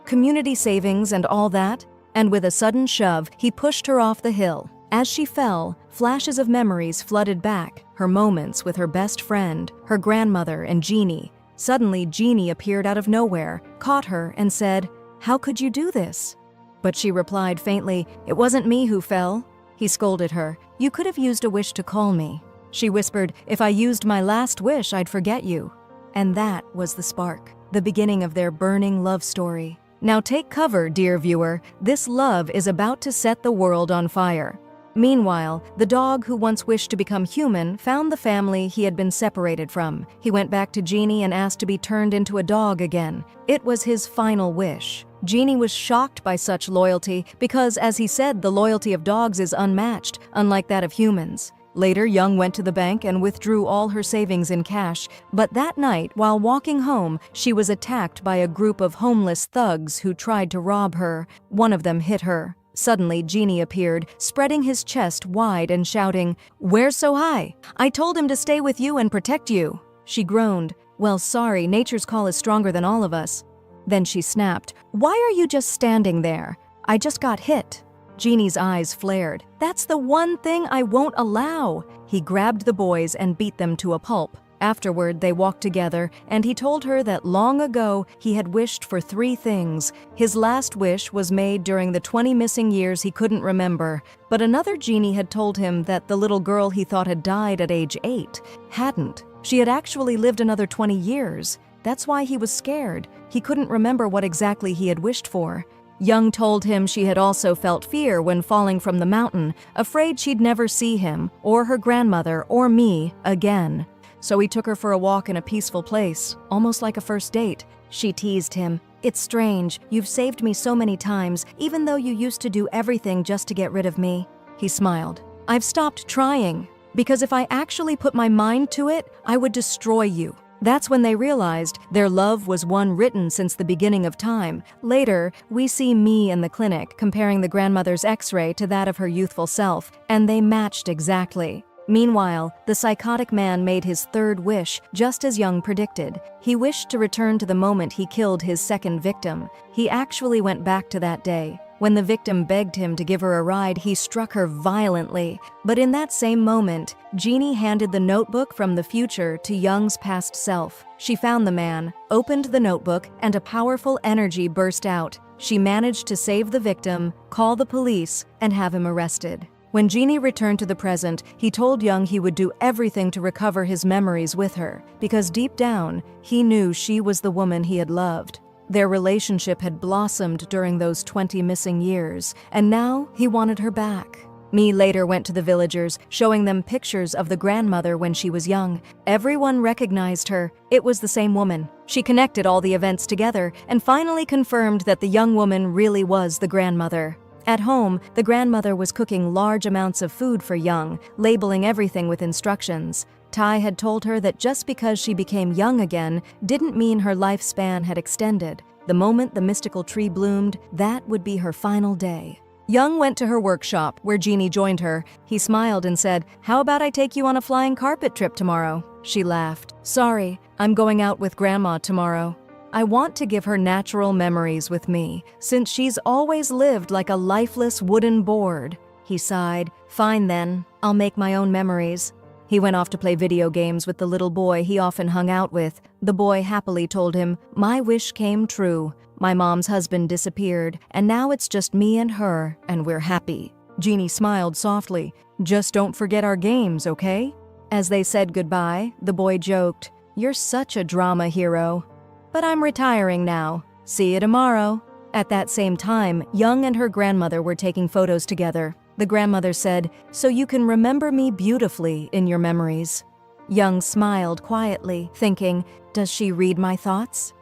community savings and all that." And with a sudden shove, he pushed her off the hill. As she fell, flashes of memories flooded back, her moments with her best friend, her grandmother, and Genie. Suddenly, Genie appeared out of nowhere, caught her, and said, "How could you do this?" But she replied faintly, "It wasn't me who fell." He scolded her, "You could have used a wish to call me." She whispered, "If I used my last wish, I'd forget you." And that was the spark, the beginning of their burning love story. Now take cover, dear viewer. This love is about to set the world on fire. Meanwhile, the dog who once wished to become human found the family he had been separated from. He went back to Genie and asked to be turned into a dog again. It was his final wish. Genie was shocked by such loyalty because, as he said, the loyalty of dogs is unmatched, unlike that of humans. Later, Young went to the bank and withdrew all her savings in cash, but that night, while walking home, she was attacked by a group of homeless thugs who tried to rob her. One of them hit her. Suddenly, Genie appeared, spreading his chest wide and shouting, "Where's so high? I told him to stay with you and protect you." She groaned, "Well, sorry, nature's call is stronger than all of us." Then she snapped, "Why are you just standing there? I just got hit." Genie's eyes flared. "That's the one thing I won't allow." He grabbed the boys and beat them to a pulp. Afterward, they walked together, and he told her that long ago he had wished for 3 things. His last wish was made during the 20 missing years he couldn't remember, but another Genie had told him that the little girl he thought had died at age 8 hadn't. She had actually lived another 20 years. That's why he was scared. He couldn't remember what exactly he had wished for. Young told him she had also felt fear when falling from the mountain, afraid she'd never see him, or her grandmother, or me, again. So he took her for a walk in a peaceful place, almost like a first date. She teased him. "It's strange, you've saved me so many times, even though you used to do everything just to get rid of me." He smiled. "I've stopped trying, because if I actually put my mind to it, I would destroy you." That's when they realized their love was one written since the beginning of time. Later, we see Me in the clinic comparing the grandmother's X-ray to that of her youthful self, and they matched exactly. Meanwhile, the psychotic man made his third wish, just as Young predicted. He wished to return to the moment he killed his second victim. He actually went back to that day. When the victim begged him to give her a ride, he struck her violently. But in that same moment, Genie handed the notebook from the future to Young's past self. She found the man, opened the notebook, and a powerful energy burst out. She managed to save the victim, call the police, and have him arrested. When Genie returned to the present, he told Young he would do everything to recover his memories with her, because deep down, he knew she was the woman he had loved. Their relationship had blossomed during those 20 missing years, and now he wanted her back. Me later went to the villagers, showing them pictures of the grandmother when she was young. Everyone recognized her. It was the same woman. She connected all the events together and finally confirmed that the young woman really was the grandmother. At home, the grandmother was cooking large amounts of food for Young, labeling everything with instructions. Tai had told her that just because she became young again didn't mean her lifespan had extended. The moment the mystical tree bloomed, that would be her final day. Young went to her workshop, where Genie joined her. He smiled and said, "How about I take you on a flying carpet trip tomorrow?" She laughed. "Sorry, I'm going out with Grandma tomorrow. I want to give her natural memories with me, since she's always lived like a lifeless wooden board." He sighed. "Fine then, I'll make my own memories." He went off to play video games with the little boy he often hung out with. The boy happily told him, "My wish came true. My mom's husband disappeared, and now it's just me and her, and we're happy." Genie smiled softly. "Just don't forget our games, okay?" As they said goodbye, the boy joked, "You're such a drama hero. But I'm retiring now. See you tomorrow." At that same time, Young and her grandmother were taking photos together. The grandmother said, "So you can remember me beautifully in your memories." Young smiled quietly, thinking, "Does she read my thoughts?"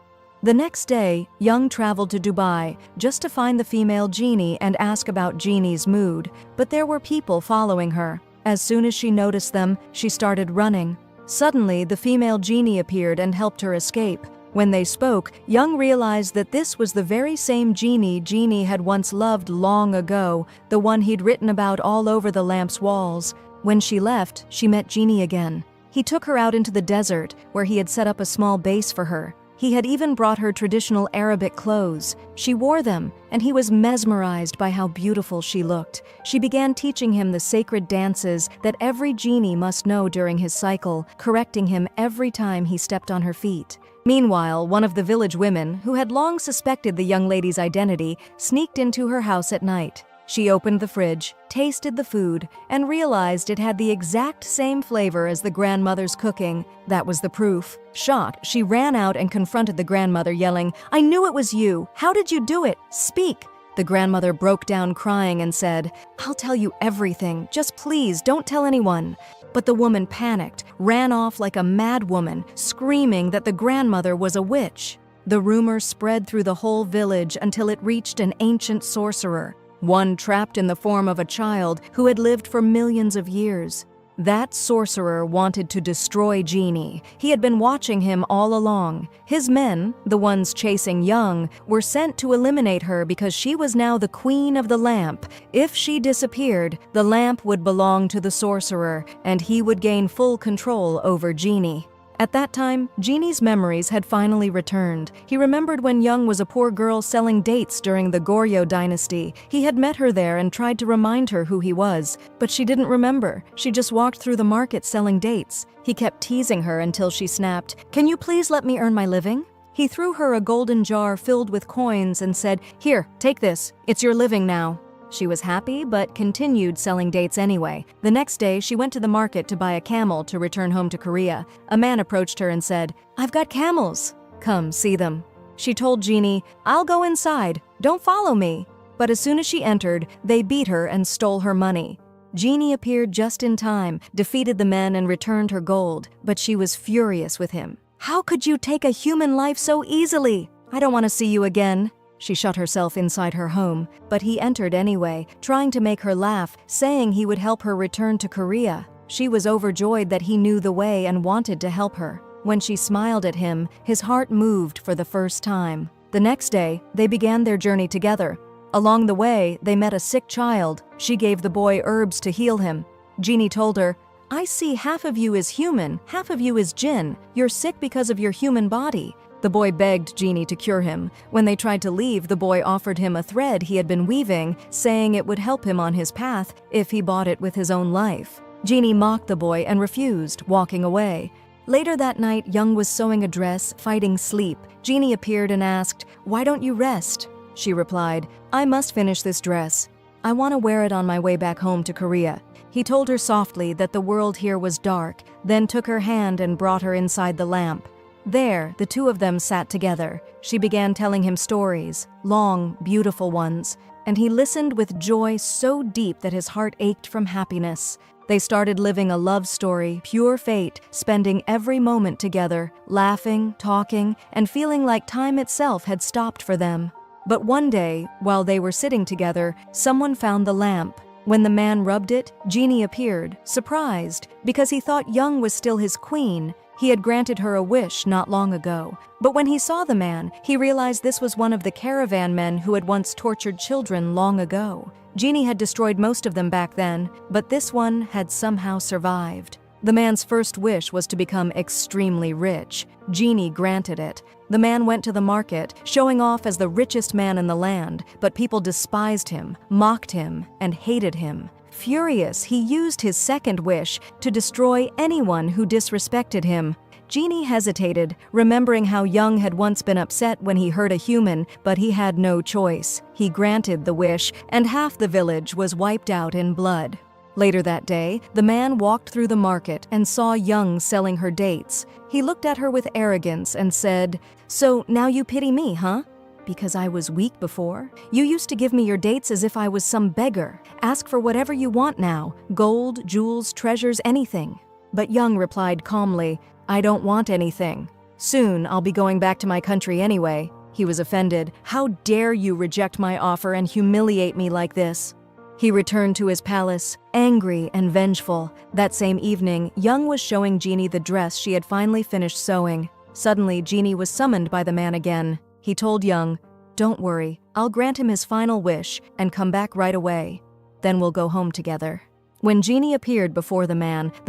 The next day, Young traveled to Dubai just to find the female Genie and ask about Genie's mood, but there were people following her. As soon as she noticed them, she started running. Suddenly, the female Genie appeared and helped her escape. When they spoke, Young realized that this was the very same Genie had once loved long ago, the one he'd written about all over the lamp's walls. When she left, she met Genie again. He took her out into the desert, where he had set up a small base for her. He had even brought her traditional Arabic clothes. She wore them, and he was mesmerized by how beautiful she looked. She began teaching him the sacred dances that every Genie must know during his cycle, correcting him every time he stepped on her feet. Meanwhile, one of the village women, who had long suspected the young lady's identity, sneaked into her house at night. She opened the fridge, tasted the food, and realized it had the exact same flavor as the grandmother's cooking. That was the proof. Shocked, she ran out and confronted the grandmother, yelling, "I knew it was you! How did you do it? Speak!" The grandmother broke down crying and said, "I'll tell you everything. Just please don't tell anyone." But the woman panicked, ran off like a mad woman, screaming that the grandmother was a witch. The rumor spread through the whole village until it reached an ancient sorcerer, one trapped in the form of a child who had lived for millions of years. That sorcerer wanted to destroy Genie. He had been watching him all along. His men, the ones chasing Young, were sent to eliminate her because she was now the queen of the lamp. If she disappeared, the lamp would belong to the sorcerer, and he would gain full control over Genie. At that time, Genie's memories had finally returned. He remembered when Young was a poor girl selling dates during the Goryeo dynasty. He had met her there and tried to remind her who he was, but she didn't remember. She just walked through the market selling dates. He kept teasing her until she snapped, "Can you please let me earn my living?" He threw her a golden jar filled with coins and said, "Here, take this. It's your living now." She was happy, but continued selling dates anyway. The next day, she went to the market to buy a camel to return home to Korea. A man approached her and said, "I've got camels. Come, see them." She told Genie, "I'll go inside. "Don't follow me." But as soon as she entered, they beat her and stole her money. Genie appeared just in time, defeated the men and returned her gold, but she was furious with him. "How could you take a human life so easily? I don't want to see you again." She shut herself inside her home, but he entered anyway, trying to make her laugh, saying he would help her return to Korea. She was overjoyed that he knew the way and wanted to help her. When she smiled at him, his heart moved for the first time. The next day, they began their journey together. Along the way, they met a sick child. She gave the boy herbs to heal him. Genie told her, "I see half of you is human, half of you is jinn. You're sick because of your human body." The boy begged Genie to cure him. When they tried to leave, the boy offered him a thread he had been weaving, saying it would help him on his path if he bought it with his own life. Genie mocked the boy and refused, walking away. Later that night, Young was sewing a dress, fighting sleep. Genie appeared and asked, "Why don't you rest?" She replied, "I must finish this dress. I want to wear it on my way back home to Korea." He told her softly that the world here was dark, then took her hand and brought her inside the lamp. There, the two of them sat together. She began telling him stories, long, beautiful ones, and he listened with joy so deep that his heart ached from happiness. They started living a love story, pure fate, spending every moment together, laughing, talking, and feeling like time itself had stopped for them. But one day, while they were sitting together, someone found the lamp. When the man rubbed it, Genie appeared, surprised, because he thought Young was still his queen. He had granted her a wish not long ago. But when he saw the man, he realized this was one of the caravan men who had once tortured children long ago. Genie had destroyed most of them back then, but this one had somehow survived. The man's first wish was to become extremely rich. Genie granted it. The man went to the market, showing off as the richest man in the land, but people despised him, mocked him, and hated him. Furious, he used his second wish to destroy anyone who disrespected him. Genie hesitated, remembering how Young had once been upset when he hurt a human, but he had no choice. He granted the wish, and half the village was wiped out in blood. Later that day, the man walked through the market and saw Young selling her dates. He looked at her with arrogance and said, "So now you pity me, huh? Because I was weak before? You used to give me your dates as if I was some beggar. Ask for whatever you want now, gold, jewels, treasures, anything." But Young replied calmly, "I don't want anything. Soon I'll be going back to my country anyway." He was offended. "How dare you reject my offer and humiliate me like this?" He returned to his palace, angry and vengeful. That same evening, Young was showing Genie the dress she had finally finished sewing. Suddenly, Genie was summoned by the man again. He told Young, "Don't worry, I'll grant him his final wish and come back right away. Then we'll go home together." When Genie appeared before the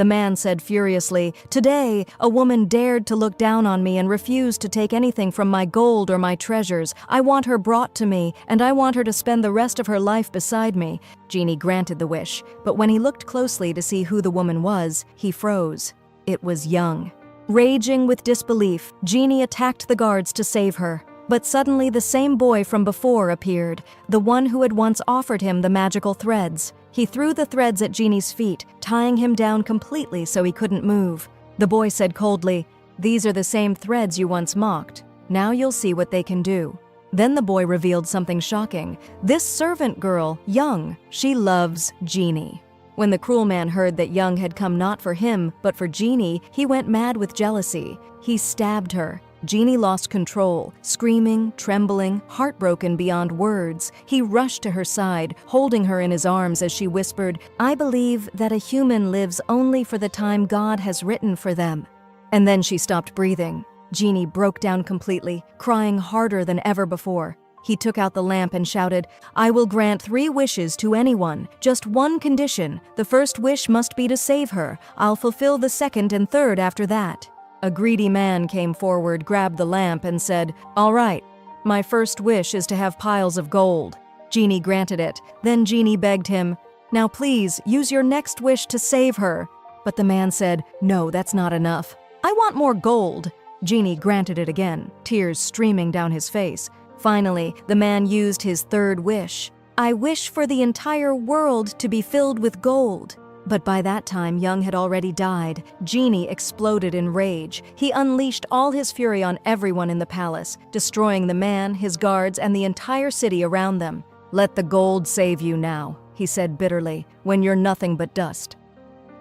man said furiously, "Today, a woman dared to look down on me and refused to take anything from my gold or my treasures. I want her brought to me, and I want her to spend the rest of her life beside me." Genie granted the wish, but when he looked closely to see who the woman was, he froze. It was Young. Raging with disbelief, Genie attacked the guards to save her. But suddenly the same boy from before appeared, the one who had once offered him the magical threads. He threw the threads at Genie's feet, tying him down completely so he couldn't move. The boy said coldly, "These are the same threads you once mocked. Now you'll see what they can do." Then the boy revealed something shocking. This servant girl, Young, she loves Genie. When the cruel man heard that Young had come not for him, but for Genie, he went mad with jealousy. He stabbed her. Genie lost control, screaming, trembling, heartbroken beyond words. He rushed to her side, holding her in his arms as she whispered, "I believe that a human lives only for the time God has written for them." And then she stopped breathing. Genie broke down completely, crying harder than ever before. He took out the lamp and shouted, "I will grant 3 wishes to anyone, just one condition. The first wish must be to save her. I'll fulfill the second and third after that." A greedy man came forward, grabbed the lamp, and said, "All right, my first wish is to have piles of gold." Genie granted it. Then Genie begged him, "Now please, use your next wish to save her." But the man said, "No, that's not enough. I want more gold." Genie granted it again, tears streaming down his face. Finally, the man used his third wish. "I wish for the entire world to be filled with gold." But by that time, Young had already died. Genie exploded in rage. He unleashed all his fury on everyone in the palace, destroying the man, his guards, and the entire city around them. "Let the gold save you now," he said bitterly, "when you're nothing but dust."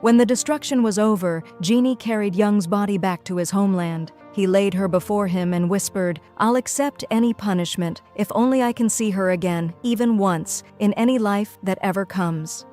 When the destruction was over, Genie carried Young's body back to his homeland. He laid her before him and whispered, "I'll accept any punishment, if only I can see her again, even once, in any life that ever comes."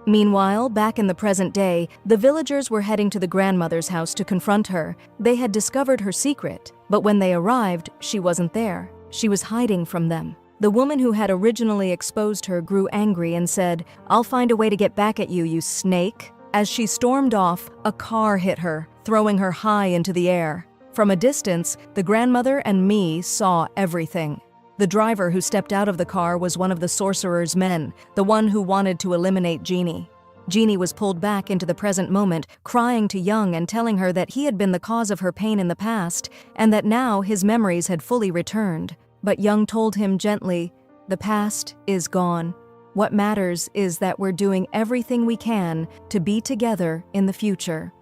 Meanwhile, back in the present day, the villagers were heading to the grandmother's house to confront her. They had discovered her secret, but when they arrived, she wasn't there. She was hiding from them. The woman who had originally exposed her grew angry and said, "I'll find a way to get back at you, you snake." As she stormed off, a car hit her, throwing her high into the air. From a distance, the grandmother and me saw everything. The driver who stepped out of the car was one of the sorcerer's men, the one who wanted to eliminate Genie. Genie was pulled back into the present moment, crying to Young and telling her that he had been the cause of her pain in the past, and that now his memories had fully returned. But Young told him gently, "The past is gone. What matters is that we're doing everything we can to be together in the future."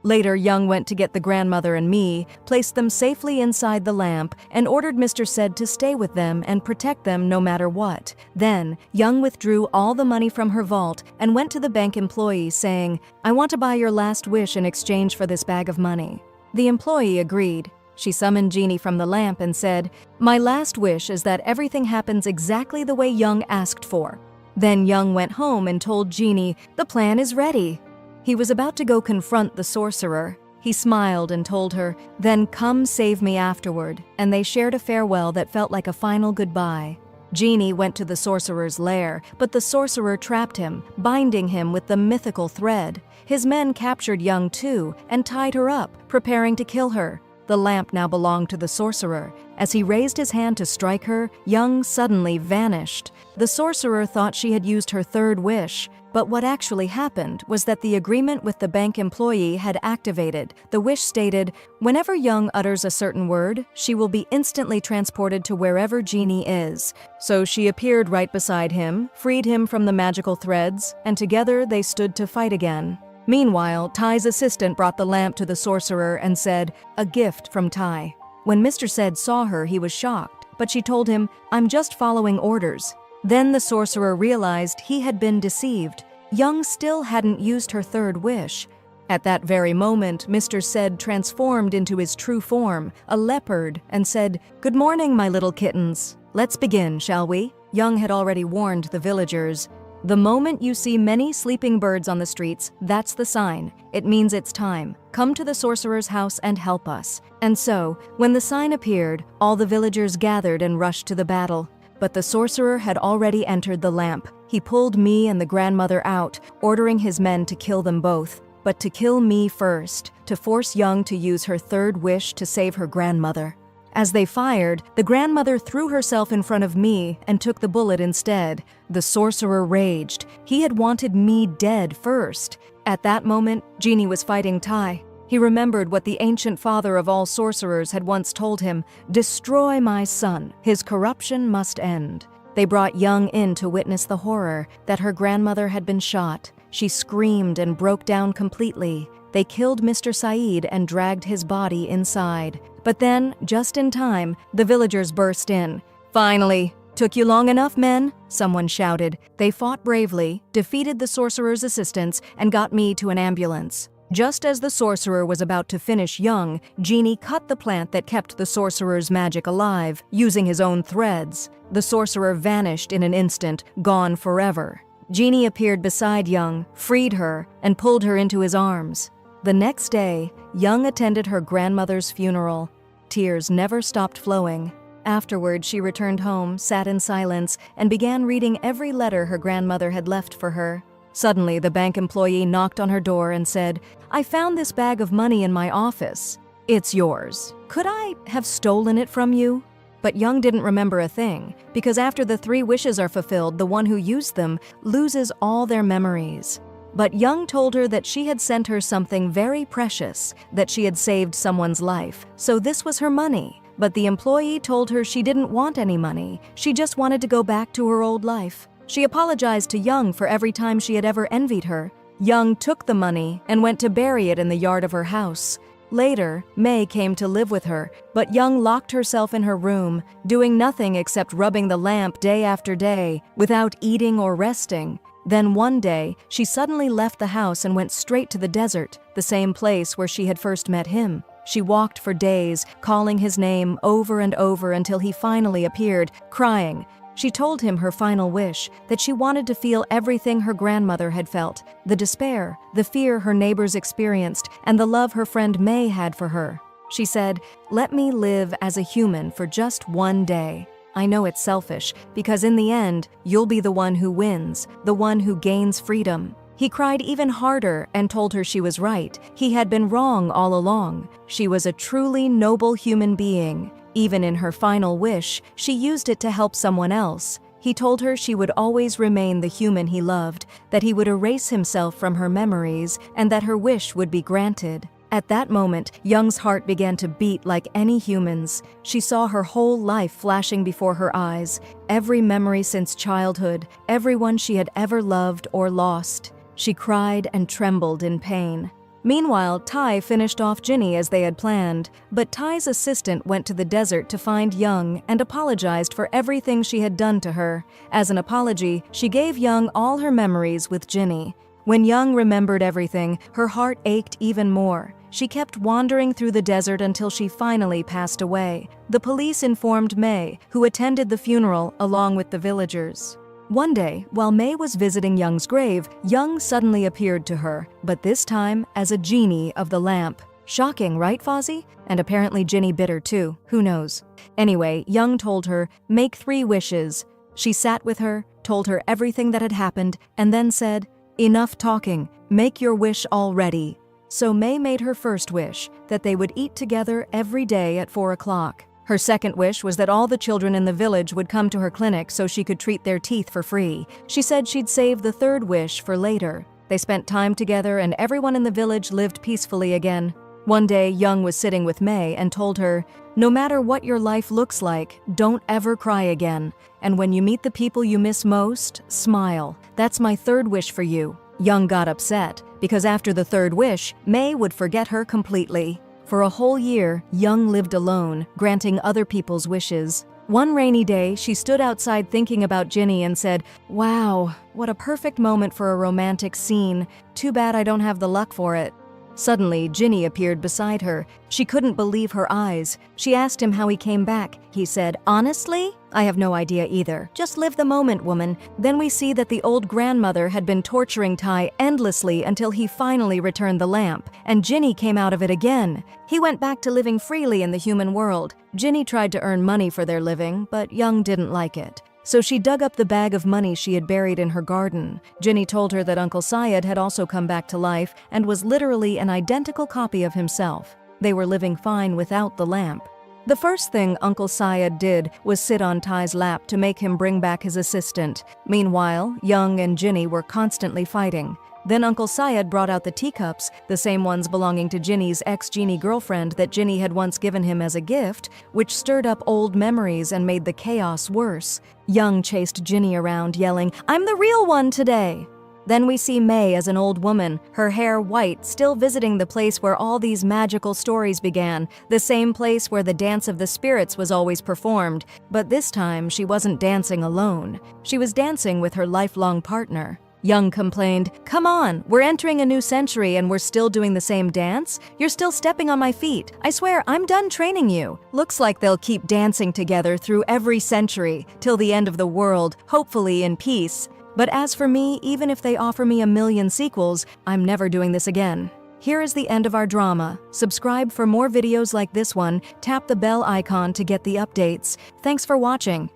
Later, Young went to get the grandmother and me, placed them safely inside the lamp, and ordered Mr. Said to stay with them and protect them no matter what. Then, Young withdrew all the money from her vault and went to the bank employee saying, "I want to buy your last wish in exchange for this bag of money." The employee agreed. She summoned Genie from the lamp and said, "My last wish is that everything happens exactly the way Young asked for." Then Young went home and told Genie, "The plan is ready." He was about to go confront the sorcerer. He smiled and told her, "Then come save me afterward," and they shared a farewell that felt like a final goodbye. Genie went to the sorcerer's lair, but the sorcerer trapped him, binding him with the mythical thread. His men captured Young too and tied her up, preparing to kill her. The lamp now belonged to the sorcerer. As he raised his hand to strike her, Young suddenly vanished. The sorcerer thought she had used her third wish, but what actually happened was that the agreement with the bank employee had activated. The wish stated, "Whenever Young utters a certain word, she will be instantly transported to wherever Genie is." So she appeared right beside him, freed him from the magical threads, and together they stood to fight again. Meanwhile, Ty's assistant brought the lamp to the sorcerer and said, "A gift from Ty." When Mr. Said saw her, he was shocked, but she told him, "I'm just following orders." Then the sorcerer realized he had been deceived. Young still hadn't used her third wish. At that very moment, Mr. Said transformed into his true form, a leopard, and said, "Good morning, my little kittens. Let's begin, shall we?" Young had already warned the villagers. "The moment you see many sleeping birds on the streets, that's the sign. It means it's time. Come to the sorcerer's house and help us." And so, when the sign appeared, all the villagers gathered and rushed to the battle. But the sorcerer had already entered the lamp. He pulled me and the grandmother out, ordering his men to kill them both. But to kill me first, to force Young to use her third wish to save her grandmother. As they fired, the grandmother threw herself in front of me and took the bullet instead. The sorcerer raged. He had wanted me dead first. At that moment, Genie was fighting Ty. He remembered what the ancient father of all sorcerers had once told him, "Destroy my son. His corruption must end." They brought Young in to witness the horror that her grandmother had been shot. She screamed and broke down completely. They killed Mr. Said and dragged his body inside. But then, just in time, the villagers burst in. "Finally! Took you long enough, men?" someone shouted. They fought bravely, defeated the sorcerer's assistants, and got me to an ambulance. Just as the sorcerer was about to finish Young, Genie cut the plant that kept the sorcerer's magic alive, using his own threads. The sorcerer vanished in an instant, gone forever. Genie appeared beside Young, freed her, and pulled her into his arms. The next day, Young attended her grandmother's funeral. Tears never stopped flowing. Afterward, she returned home, sat in silence, and began reading every letter her grandmother had left for her. Suddenly, the bank employee knocked on her door and said, "I found this bag of money in my office. It's yours. Could I have stolen it from you?" But Young didn't remember a thing, because after the 3 wishes are fulfilled, the one who used them loses all their memories. But Young told her that she had sent her something very precious, that she had saved someone's life, so this was her money. But the employee told her she didn't want any money, she just wanted to go back to her old life. She apologized to Young for every time she had ever envied her. Young took the money and went to bury it in the yard of her house. Later, May came to live with her, but Young locked herself in her room, doing nothing except rubbing the lamp day after day, without eating or resting. Then one day, she suddenly left the house and went straight to the desert, the same place where she had first met him. She walked for days, calling his name over and over until he finally appeared, crying. She told him her final wish, that she wanted to feel everything her grandmother had felt, the despair, the fear her neighbors experienced, and the love her friend May had for her. She said, "Let me live as a human for just one day. I know it's selfish, because in the end, you'll be the one who wins, the one who gains freedom." He cried even harder and told her she was right. He had been wrong all along. She was a truly noble human being. Even in her final wish, she used it to help someone else. He told her she would always remain the human he loved, that he would erase himself from her memories, and that her wish would be granted. At that moment, Young's heart began to beat like any human's. She saw her whole life flashing before her eyes, every memory since childhood, everyone she had ever loved or lost. She cried and trembled in pain. Meanwhile, Tai finished off Ginny as they had planned, but Tai's assistant went to the desert to find Young and apologized for everything she had done to her. As an apology, she gave Young all her memories with Ginny. When Young remembered everything, her heart ached even more. She kept wandering through the desert until she finally passed away. The police informed May, who attended the funeral along with the villagers. One day, while May was visiting Young's grave, Young suddenly appeared to her, but this time as a genie of the lamp. Shocking, right, Fozzie? And apparently Ginny bit her too, who knows? Anyway, Young told her, "Make 3 wishes." She sat with her, told her everything that had happened, and then said, "Enough talking, make your wish already." So May made her first wish, that they would eat together every day at 4 o'clock. Her second wish was that all the children in the village would come to her clinic so she could treat their teeth for free. She said she'd save the third wish for later. They spent time together and everyone in the village lived peacefully again. One day, Young was sitting with May and told her, "No matter what your life looks like, don't ever cry again. And when you meet the people you miss most, smile. That's my third wish for you." Young got upset, because after the third wish, May would forget her completely. For a whole year, Young lived alone, granting other people's wishes. One rainy day, she stood outside thinking about Ginny and said, "Wow, what a perfect moment for a romantic scene. Too bad I don't have the luck for it." Suddenly, Ginny appeared beside her. She couldn't believe her eyes. She asked him how he came back. He said, "Honestly, I have no idea either. Just live the moment, woman." Then we see that the old grandmother had been torturing Tai endlessly until he finally returned the lamp, and Ginny came out of it again. He went back to living freely in the human world. Ginny tried to earn money for their living, but Young didn't like it. So she dug up the bag of money she had buried in her garden. Ginny told her that Uncle Syed had also come back to life and was literally an identical copy of himself. They were living fine without the lamp. The first thing Uncle Syed did was sit on Tai's lap to make him bring back his assistant. Meanwhile, Young and Ginny were constantly fighting. Then Uncle Syed brought out the teacups, the same ones belonging to Ginny's ex-Genie girlfriend that Ginny had once given him as a gift, which stirred up old memories and made the chaos worse. Young chased Ginny around, yelling, "I'm the real one today!" Then we see May as an old woman, her hair white, still visiting the place where all these magical stories began, the same place where the Dance of the Spirits was always performed. But this time, she wasn't dancing alone. She was dancing with her lifelong partner. Young complained, "Come on, we're entering a new century and we're still doing the same dance? You're still stepping on my feet. I swear, I'm done training you." Looks like they'll keep dancing together through every century, till the end of the world, hopefully in peace. But as for me, even if they offer me 1,000,000 sequels, I'm never doing this again. Here is the end of our drama. Subscribe for more videos like this one, tap the bell icon to get the updates. Thanks for watching.